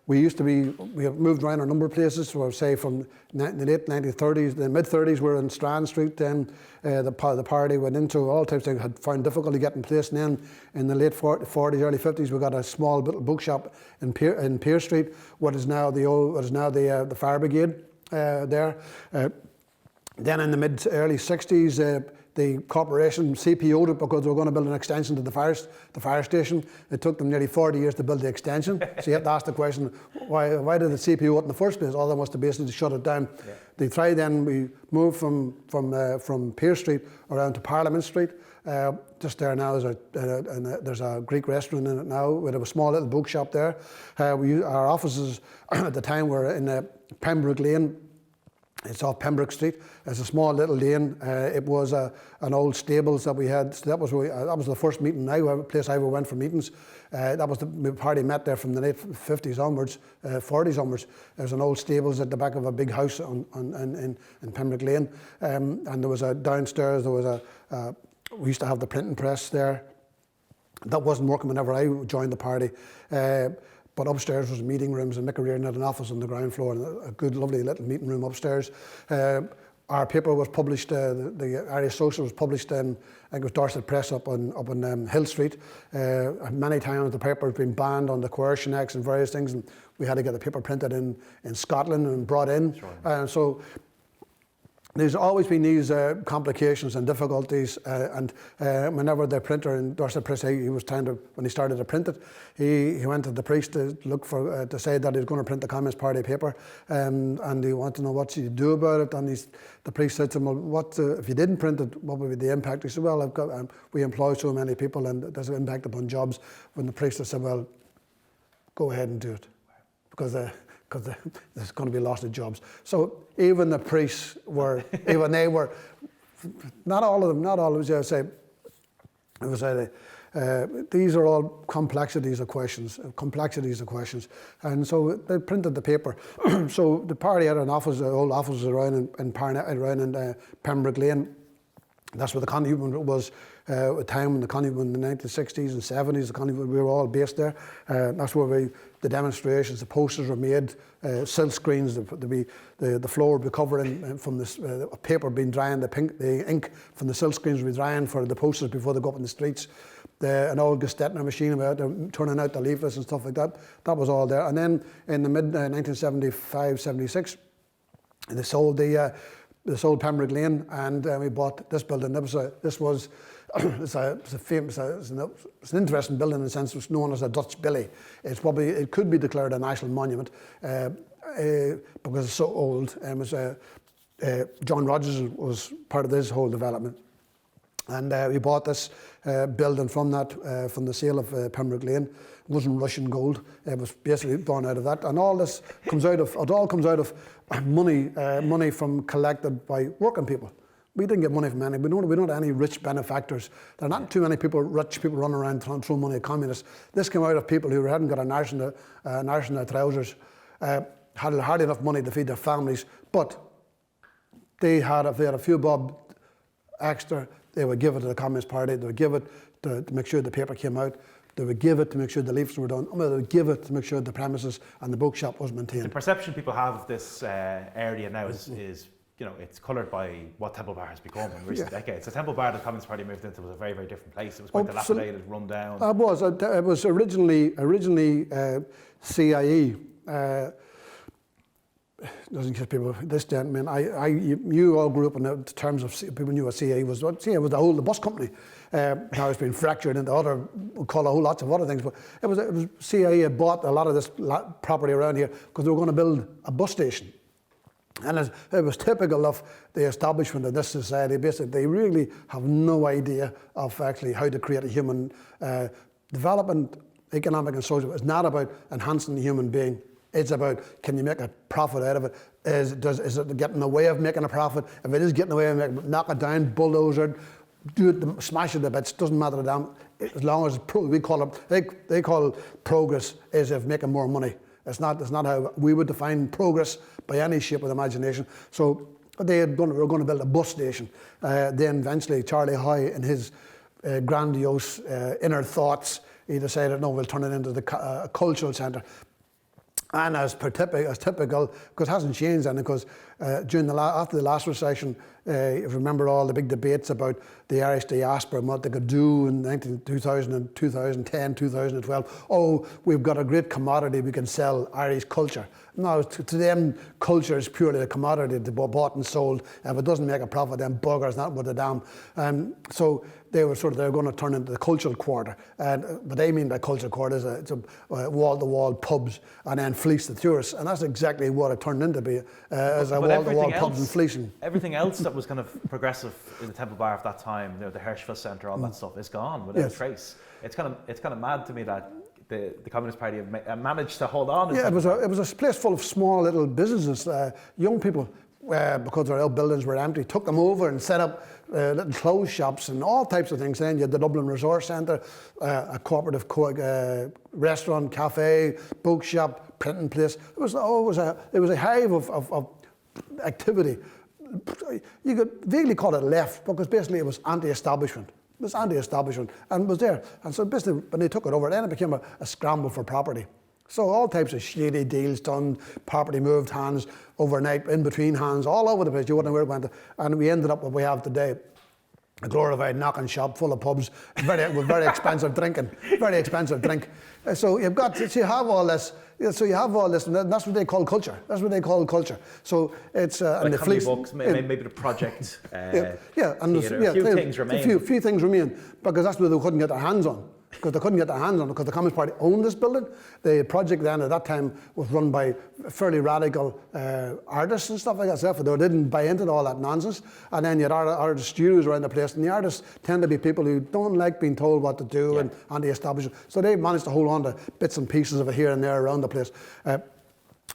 we have moved around a number of places. So say from the late 1930s, the mid-30s, we're in Strand Street. Then the party went into all types of things, had found difficulty getting place. And then in the late 40s, early 50s, we got a small little bookshop in Pier Street, what is now the Fire Brigade there. Then in the early 60s, the corporation CPO'd it because they were going to build an extension to the fire station. It took them nearly 40 years to build the extension. So you have to ask the question, why did the CPO it in the first place? All that was to basically shut it down. Yeah. They tried then, we moved from Pearse Street around to Parliament Street. Just there now there's a Greek restaurant in it now. We have a small little bookshop there. Our offices at the time were in Pembroke Lane. It's off Pembroke Street. It's a small little lane. It was an old stables that we had. So that was the first meeting place I ever went for meetings. That was the party met there from the late 50s onwards, 40s onwards. There was an old stables at the back of a big house in Pembroke Lane, and there was a downstairs. There was we used to have the printing press there. That wasn't working whenever I joined the party. But upstairs was meeting rooms, and Mick O'Riordan had an office on the ground floor and a good, lovely little meeting room upstairs. Our paper was published, the Irish Socialist was published in, I think it was Dorset Press up on Hill Street. Many times the paper has been banned on the Coercion Acts and various things, and we had to get the paper printed in Scotland and brought in. Sure. So there's always been these complications and difficulties, and whenever the printer in Dorset Press, he was trying to, when he started to print it, he went to the priest to look for, to say that he was going to print the Communist Party paper, and he wanted to know what should you do about it, and the priest said to him, well, what, if you didn't print it, what would be the impact? He said, well, we employ so many people and there's an impact upon jobs. When the priest said, well, go ahead and do it, because there's going to be lots of jobs. So even the priests were, even they were, not all of them, these are all complexities of questions. And so they printed the paper. So the party had an office, old offices around in Pembroke Lane. That's where the Connolly was, a time when the Connolly in the 1960s and 70s, the Connolly, we were all based there. That's where the demonstrations, the posters were made, silk screens, the floor would be covered from this paper being drying, the ink from the silk screens would be drying for the posters before they go up in the streets. An old Gestetner machine about turning out the leaflets and stuff like that. That was all there. And then in the mid 1975, 76, they sold Pembroke Lane, and we bought this building. It's an interesting building in the sense it's known as a Dutch Billy. It could be declared a national monument because it's so old. John Rogers was part of this whole development, and we bought this building from the sale of Pembroke Lane. It wasn't Russian gold. It was basically done out of that, and all this comes out of money from collected by working people. We didn't get money from any. We don't have any rich benefactors. There are not too many rich people running around throwing money at communists. This came out of people who hadn't got an arse in their trousers, had hardly enough money to feed their families, but if they had a few bob extra, they would give it to the Communist Party. They would give it to make sure the paper came out. They would give it to make sure the leaflets were done. They would give it to make sure the premises and the bookshop was maintained. The perception people have of this area now is it's coloured by what Temple Bar has become in recent decades. The Temple Bar the Communist Party moved into was a very, very different place. It was quite dilapidated, run down. It was originally CIE. Doesn't give people this gentleman. You all grew up in the terms of people knew what CIE was. CIE was the bus company. Now it's been fractured into lots of other things. But it was CIE had bought a lot of this property around here because they were going to build a bus station. And it was typical of the establishment of this society. Basically, they really have no idea of actually how to create a human development, economic and social. It's not about enhancing the human being. It's about, can you make a profit out of it? Is it getting in the way of making a profit? If it is getting in the way of making, knock it down, bulldoze it, do it, smash it to bits. Doesn't matter to them. As long as we call it, they call progress is of making more money. It's not how we would define progress by any shape of the imagination. So we were going to build a bus station. Then eventually Charlie Hoy, in his grandiose inner thoughts, he decided, no, we'll turn it into the cultural centre. And as typical, because it hasn't changed, and because During after the last recession, remember all the big debates about the Irish diaspora and what they could do in 2010, 2012. Oh, we've got a great commodity, we can sell Irish culture. No, to them, culture is purely a commodity to be bought and sold. If it doesn't make a profit, then buggers, not with a damn. So they were going to turn into the cultural quarter. And what they mean by cultural quarter is it's a wall-to-wall pubs and then fleece the tourists. And that's exactly what it turned into as a wall-to-wall pubs and fleecing. Everything else that was kind of progressive in the Temple Bar at that time, the Hirschfeld Centre, all that stuff, is gone without a trace. It's kind of mad to me that the Communist Party have managed to hold on. Yeah, it was a place full of small little businesses. Young people, because their old buildings were empty, took them over and set up little clothes shops and all types of things. Then you had the Dublin Resource Centre, a cooperative restaurant, cafe, bookshop, printing place. It was a hive of activity. You could vaguely call it left because basically it was anti-establishment. It was anti-establishment and was there. And so basically when they took it over, then it became a scramble for property. So all types of shady deals done, property moved hands overnight, in between hands, all over the place. You wouldn't know where it went. And we ended up what we have today. A glorified knocking shop full of pubs, with very expensive drinking, very expensive drink. So you have all this, and that's what they call culture. That's what they call culture. So it's like and the books, maybe the project. And theatre, a few things remain. A few things remain because that's what they couldn't get their hands on. Because the Communist Party owned this building. The project then at that time was run by fairly radical artists and stuff like that. So they didn't buy into all that nonsense. And then you had artist studios around the place, and the artists tend to be people who don't like being told what to do and anti-establishment. So they managed to hold on to bits and pieces of it here and there around the place. But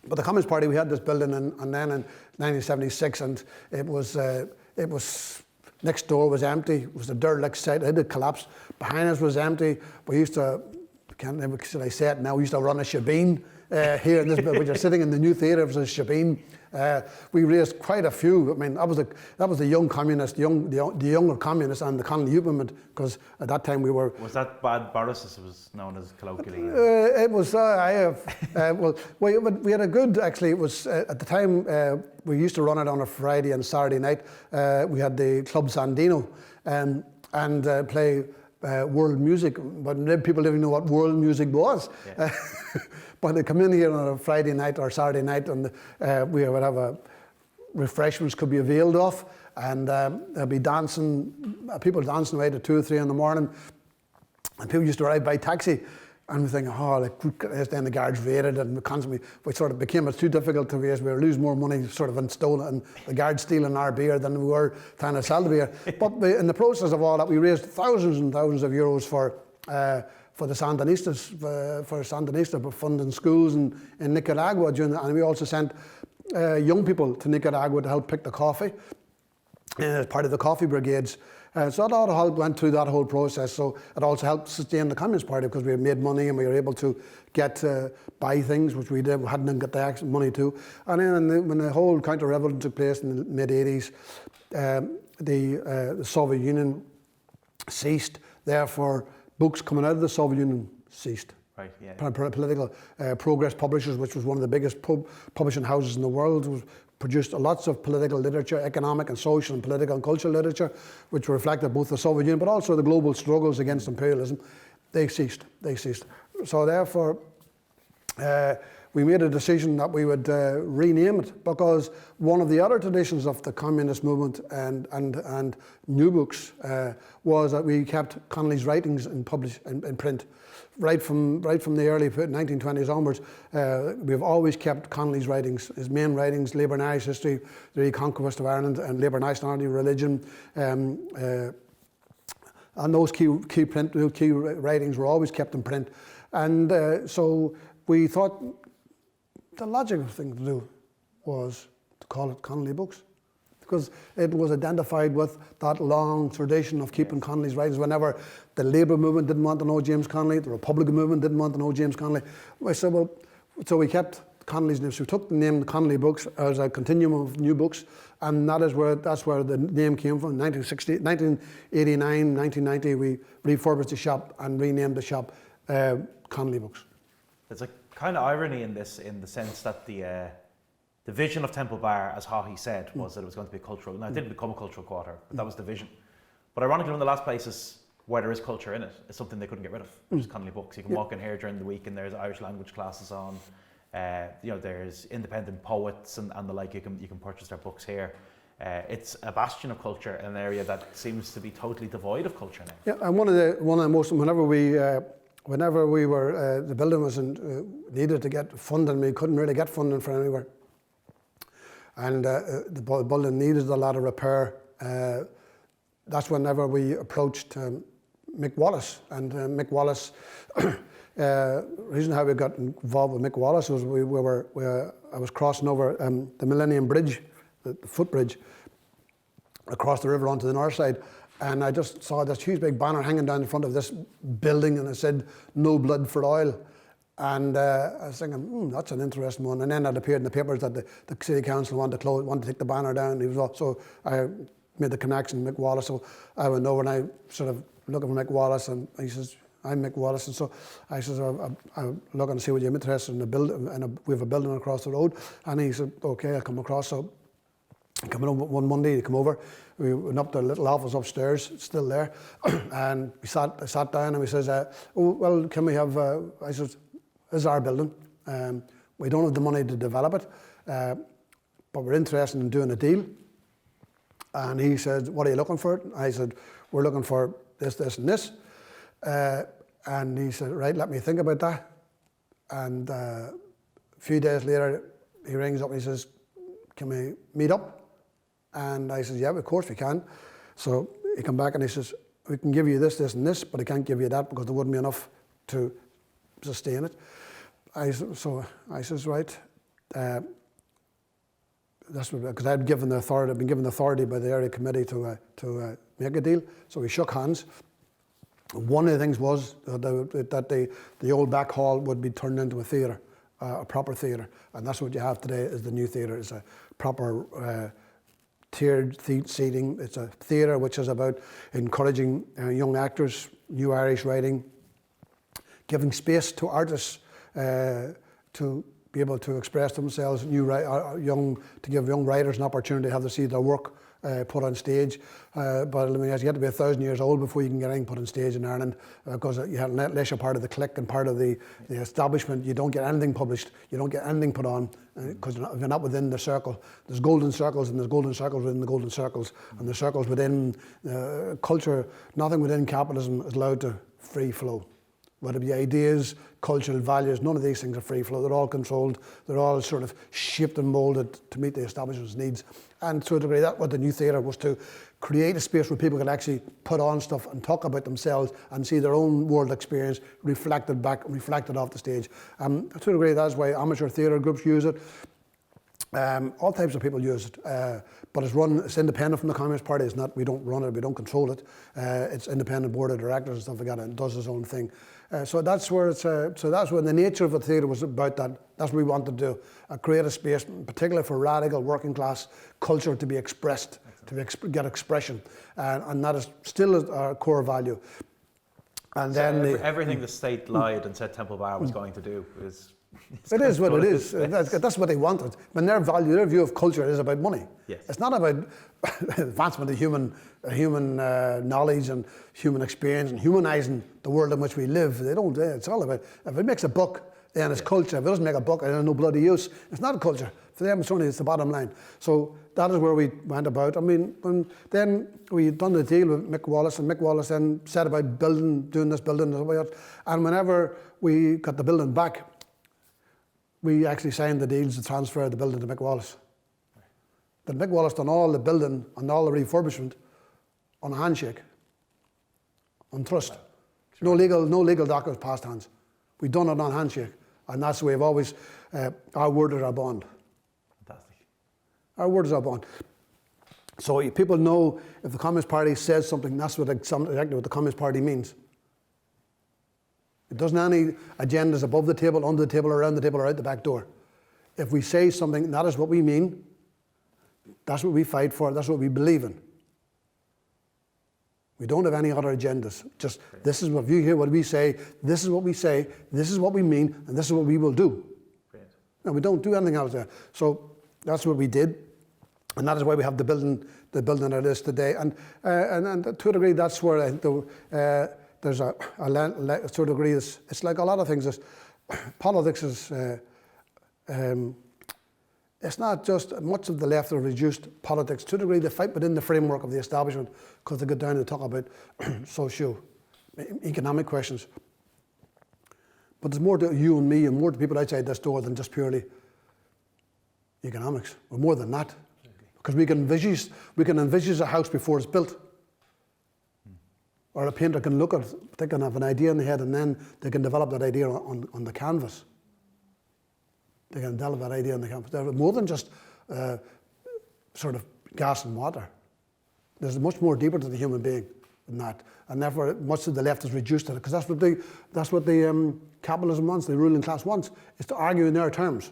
the Communist Party, we had this building, and then in 1976, and it was. Next door was empty. It was a derelict site. It had collapsed. Behind us was empty. We used to, should I say it now, we used to run a shebeen here in this building. We're sitting in the new theatre, it was a shebeen. We raised quite a few. I mean, that was the young communists, the younger communists and the Connolly Youth movement, because at that time we were... Was that Bad Boris, as it was known as colloquially? It was, we had a good, actually, it was, at the time, we used to run it on a Friday and Saturday night. We had the Club Sandino and play world music, but people didn't know what world music was. Yeah. But they come in here on a Friday night or Saturday night, and we would have refreshments could be availed of, and there'd be people dancing away to 2 or 3 in the morning, and people used to arrive by taxi. And we think, then the guards raided, and we sort of became too difficult to raise. We were losing more money sort of in stolen, and the guards stealing our beer than we were trying to sell the beer. But in the process of all that, we raised thousands and thousands of euros for the Sandinistas, for Sandinista, for funding schools in Nicaragua. And we also sent young people to Nicaragua to help pick the coffee as part of the coffee brigades. So that all went through that whole process. So it also helped sustain the Communist Party because we made money and we were able to buy things which we hadn't got the actual money to. And then when the whole counter-revolution took place in the mid-80s, the Soviet Union ceased. Therefore, books coming out of the Soviet Union ceased. Right, yeah. Political Progress Publishers, which was one of the biggest publishing houses in the world, produced lots of political literature, economic and social and political and cultural literature, which reflected both the Soviet Union but also the global struggles against imperialism. They ceased. So therefore, we made a decision that we would rename it, because one of the other traditions of the communist movement and New Books was that we kept Connolly's writings in print. Right from the early 1920s onwards, we've always kept Connolly's writings, his main writings, Labour and Irish History, the Reconquest of Ireland, and Labour, Nationality, Religion, and those key writings were always kept in print. And so we thought the logical thing to do was to call it Connolly Books, because it was identified with that long tradition of keeping Connolly's writings. Whenever the Labour movement didn't want to know James Connolly, the Republican movement didn't want to know James Connolly, I said, well, so we kept Connolly's name. So we took the name Connolly Books as a continuum of New Books, and that's where the name came from. 1989, 1990, we refurbished the shop and renamed the shop Connolly Books. There's a kind of irony in this, in the sense that the the vision of Temple Bar, as Haughey said, was that it was going to be a cultural. Now, it didn't become a cultural quarter, but that was the vision. But ironically, one of the last places where there is culture in it is something they couldn't get rid of, which is Connolly Books. You can walk in here during the week and there's Irish language classes on. There's independent poets and the like. You can purchase their books here. It's a bastion of culture in an area that seems to be totally devoid of culture now. Yeah, and one of the most, whenever we were the building was needed to get funding, we couldn't really get funding from anywhere, and the building needed a lot of repair. That's whenever we approached Mick Wallace, and Mick Wallace. Reason how we got involved with Mick Wallace was I was crossing over the Millennium Bridge, the footbridge, across the river onto the north side, and I just saw this huge big banner hanging down in front of this building, and it said "No blood for oil," and I was thinking, that's an interesting one. And then it appeared in the papers that the city council wanted to take the banner down. So I made the connection with Mick Wallace. So I went over and I sort of looking for Mick Wallace, and he says, "I'm Mick Wallace," and so I says, "I'm looking to see what you're interested in the building, and we have a building across the road." And he said, "Okay, I'll come across." So coming over one Monday, he come over. We went up to a little office upstairs, it's still there, and we sat down, and we says, "Oh, well, can we have?" I says, "This is our building. We don't have the money to develop it, but we're interested in doing a deal." And he said, "What are you looking for?" I said, "We're looking for this, this, and this." And he said, "Right, let me think about that." And a few days later, he rings up and he says, "Can we meet up?" And I said, "Yeah, of course we can." So he come back and he says, "We can give you this, this, and this, but I can't give you that because there wouldn't be enough to sustain it." So I says, "Right." That's because I'd been given the authority by the area committee to make a deal. So we shook hands. One of the things was that the old back hall would be turned into a theatre, a proper theatre, and that's what you have today is the new theatre. It's a proper tiered seating. It's a theatre which is about encouraging young actors, new Irish writing, giving space to artists to be able to express themselves, to give young writers an opportunity to have to see their work put on stage. But I mean, you have to be 1,000 years old before you can get anything put on stage in Ireland, because unless you're part of the clique and part of the establishment, you don't get anything published, you don't get anything put on, because you're not within the circle. There's golden circles, and there's golden circles within the golden circles, and the circles within culture. Nothing within capitalism is allowed to free flow. Whether it be ideas, cultural values, none of these things are free flow. They're all controlled. They're all sort of shaped and moulded to meet the establishment's needs. And to a degree, that's what the new theatre was, to create a space where people could actually put on stuff and talk about themselves and see their own world experience reflected off the stage. To a degree, that's why amateur theatre groups use it. All types of people use it, but it's independent from the Communist Party. It's not, we don't run it, we don't control it. It's independent board of directors and stuff like that, and it does its own thing. So that's where the nature of the theatre was about that. That's what we wanted to do, create a space, particularly for radical working class culture to be expressed, get expression, and that is still our core value. And so then everything the state lied and said Temple Bar was going to do is. It is what it is. That's what they wanted. But their view of culture is about money. Yes. It's not about advancement of human knowledge and human experience and humanising the world in which we live. They don't. It's all about, if it makes a buck, then it's culture. If it doesn't make a buck, then no bloody use. It's not a culture. For them, it's the bottom line. So that is where we went about. I mean, then we done the deal with Mick Wallace, and Mick Wallace then said about doing this building, and whenever we got the building back, we actually signed the deals to transfer the building to Mick Wallace. That Mick Wallace done all the building and all the refurbishment on a handshake, on trust. No legal documents passed hands. We done it on handshake, and that's the way we've always. Our word is our bond. Fantastic. Our word is our bond. So people know if the Communist Party says something, that's exactly what the Communist Party means. It doesn't have any agendas above the table, under the table, around the table, or out the back door. If we say something, that is what we mean. That's what we fight for. That's what we believe in. We don't have any other agendas. Just, this is what you hear what we say, this is what we say, this is what we mean, and this is what we will do. Great. And we don't do anything else there. So That's what we did, and that is why we have the building that is today. And to a degree, that's where I think there's to a degree, it's like a lot of things. Politics is, it's not just, much of the left have reduced politics. To a degree, they fight within the framework of the establishment because they get down and talk about socio-economic questions. But there's more to you and me and more to people outside this door than just purely economics. We're more than that. Because we can envisage a house before it's built. Or a painter can look at it, they can have an idea in the head, and then they can develop that idea on the canvas. They can develop that idea on the canvas. They're more than just sort of gas and water. There's much more deeper to the human being than that. And therefore, much of the left is reduced to it, because that's what the capitalism wants, the ruling class wants, is to argue in their terms.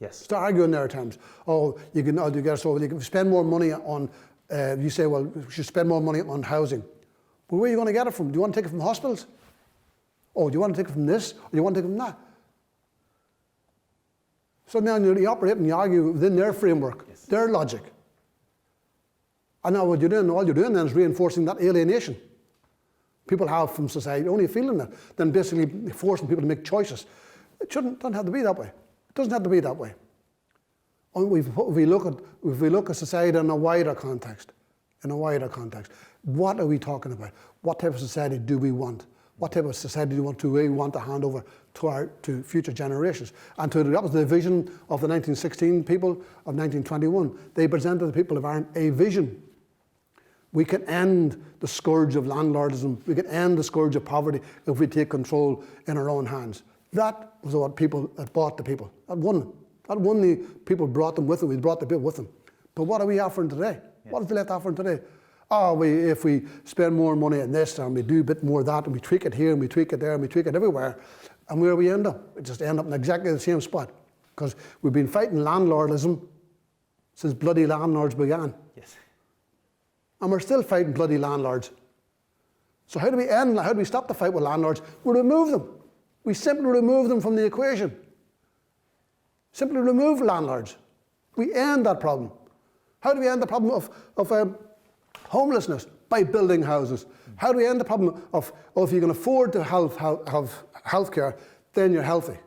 Yes. Start arguing in their terms. Oh, you can spend more money on, you say, well, we should spend more money on housing. Well, where are you going to get it from? Do you want to take it from hospitals? Oh, do you want to take it from this? Or do you want to take it from that? So now you operate and you argue within their framework, yes, their logic. And now all you're doing then is reinforcing that alienation people have from society, only feeling that, then basically forcing people to make choices. It doesn't have to be that way. It doesn't have to be that way. And if we look at society in a wider context, what are we talking about? What type of society do we want? What type of society do we want to hand over to future generations? And that was the vision of the 1916 people of 1921. They presented the people of Ireland a vision. We can end the scourge of landlordism. We can end the scourge of poverty if we take control in our own hands. That was what bought the people. That won the people, brought them with them. We brought the people with them. But what are we offering today? Yes. What is the left offering today? If we spend more money on this and we do a bit more of that and we tweak it here and we tweak it there and we tweak it everywhere, and where we end up? We just end up in exactly the same spot. Because we've been fighting landlordism since bloody landlords began. Yes. And we're still fighting bloody landlords. So how do we stop the fight with landlords? We remove them. We simply remove them from the equation. Simply remove landlords. We end that problem. How do we end the problem of homelessness? By building houses. How do we end the problem of if you can afford to have health care, then you're healthy,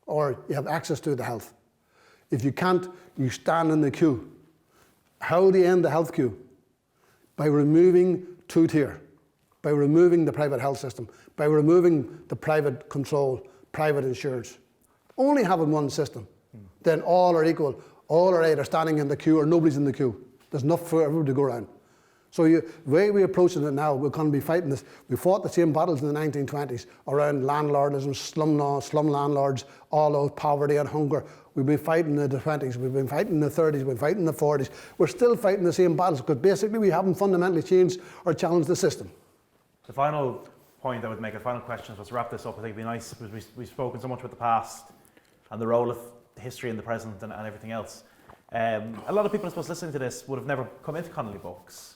or you have access to the health. If you can't, you stand in the queue. How do you end the health queue? By removing two-tier, by removing the private health system, by removing the private control, private insurance. Only having one system, then all are equal. All are either standing in the queue or nobody's in the queue. There's enough for everybody to go around. So the way we're approaching it now, we're going to be fighting this. We fought the same battles in the 1920s around landlordism, slum landlords, all out poverty and hunger. We've been fighting in the 20s, we've been fighting in the 30s, we've been fighting in the 40s. We're still fighting the same battles because basically we haven't fundamentally changed or challenged the system. The final point I would make, the final question, let's wrap this up. I think it'd be nice because we've spoken so much about the past and the role of history in the present and everything else. A lot of people, I suppose, listening to this would have never come into Connolly Books.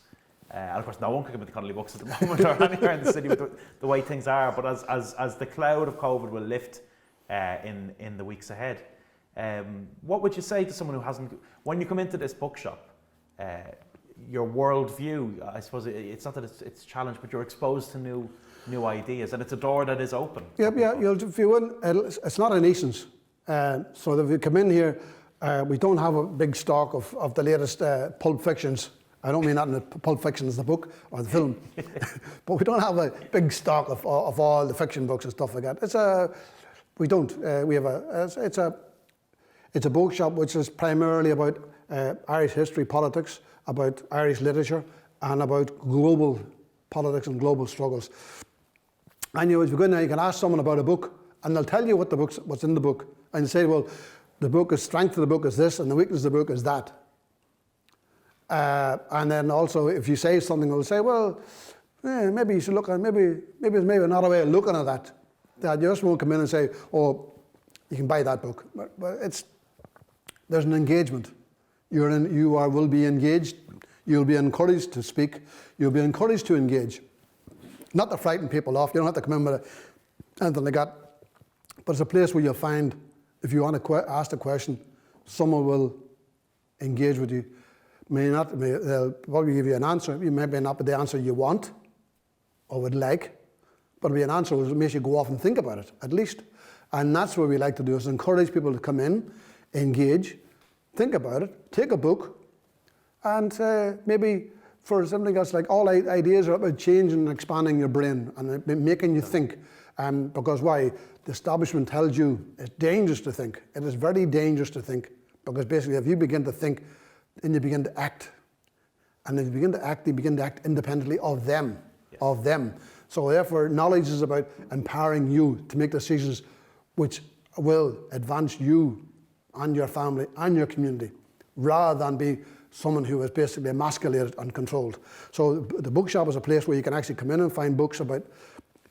And of course, no one can come into Connolly Books at the moment or anywhere in the city with the way things are. But as the cloud of COVID will lift in the weeks ahead, what would you say to someone who hasn't, when you come into this bookshop, your worldview, I suppose it's not that it's challenged, but you're exposed to new ideas, and it's a door that is open. Yeah. If you will, it's not a nuisance. So if you come in here, we don't have a big stock of the latest Pulp Fictions. I don't mean that in the Pulp Fiction as the book or the film, but we don't have a big stock of all the fiction books and stuff like that. It's a bookshop which is primarily about Irish history, politics, about Irish literature, and about global politics and global struggles. And if you go in there, you can ask someone about a book, and they'll tell you what's in the book, and you say, well, the strength of the book is this, and the weakness of the book is that. And then also, if you say something, they'll say, well, maybe you should look at maybe there's another way of looking at that. That you just won't come in and say, oh, you can buy that book. But there's an engagement. You will be engaged. You'll be encouraged to speak. You'll be encouraged to engage. Not to frighten people off. You don't have to come in with anything like that. But it's a place where you'll find, if you want to ask a question, someone will engage with you. They'll probably give you an answer. You may not be the answer you want or would like, but it'll be an answer that makes you go off and think about it, at least. And that's what we like to do, is encourage people to come in, engage, think about it, take a book, and maybe for something else, like all ideas are about changing and expanding your brain and making you think. Because why? The establishment tells you it's dangerous to think. It is very dangerous to think, because basically if you begin to think, then you begin to act. And if you begin to act, you begin to act independently of them. So therefore, knowledge is about empowering you to make decisions which will advance you and your family and your community, rather than be someone who is basically emasculated and controlled. So the bookshop is a place where you can actually come in and find books about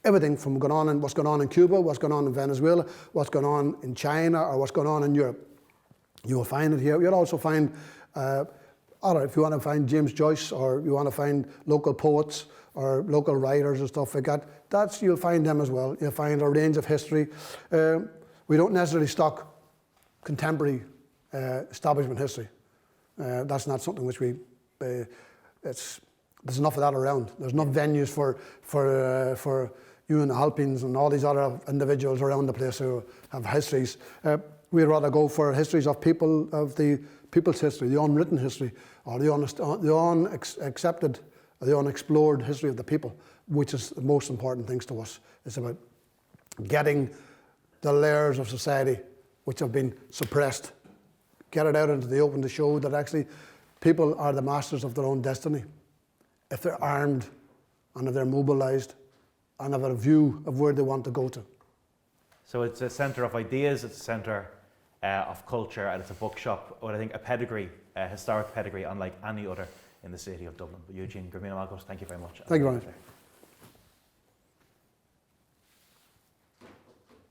everything from what's going on in Cuba, what's going on in Venezuela, what's going on in China, or what's going on in Europe. You will find it here. You'll also find, if you want to find James Joyce, or you want to find local poets or local writers and stuff like that, you'll find them as well. You'll find a range of history. We don't necessarily stock contemporary establishment history. That's not something which there's enough of that around. There's enough venues for you and the Halpines and all these other individuals around the place who have histories. We'd rather go for histories of people, of the people's history, the unwritten history, or the unaccepted, or the unexplored history of the people, which is the most important things to us. It's about getting the layers of society which have been suppressed, get it out into the open to show that actually people are the masters of their own destiny. If they're armed and if they're mobilised and have a view of where they want to go to. So it's a centre of ideas, it's a centre of culture, and it's a bookshop with, I think, a pedigree, a historic pedigree unlike any other in the city of Dublin. But Eugene, Gramina Malcolm, thank you very much. Thank you very much.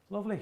Lovely.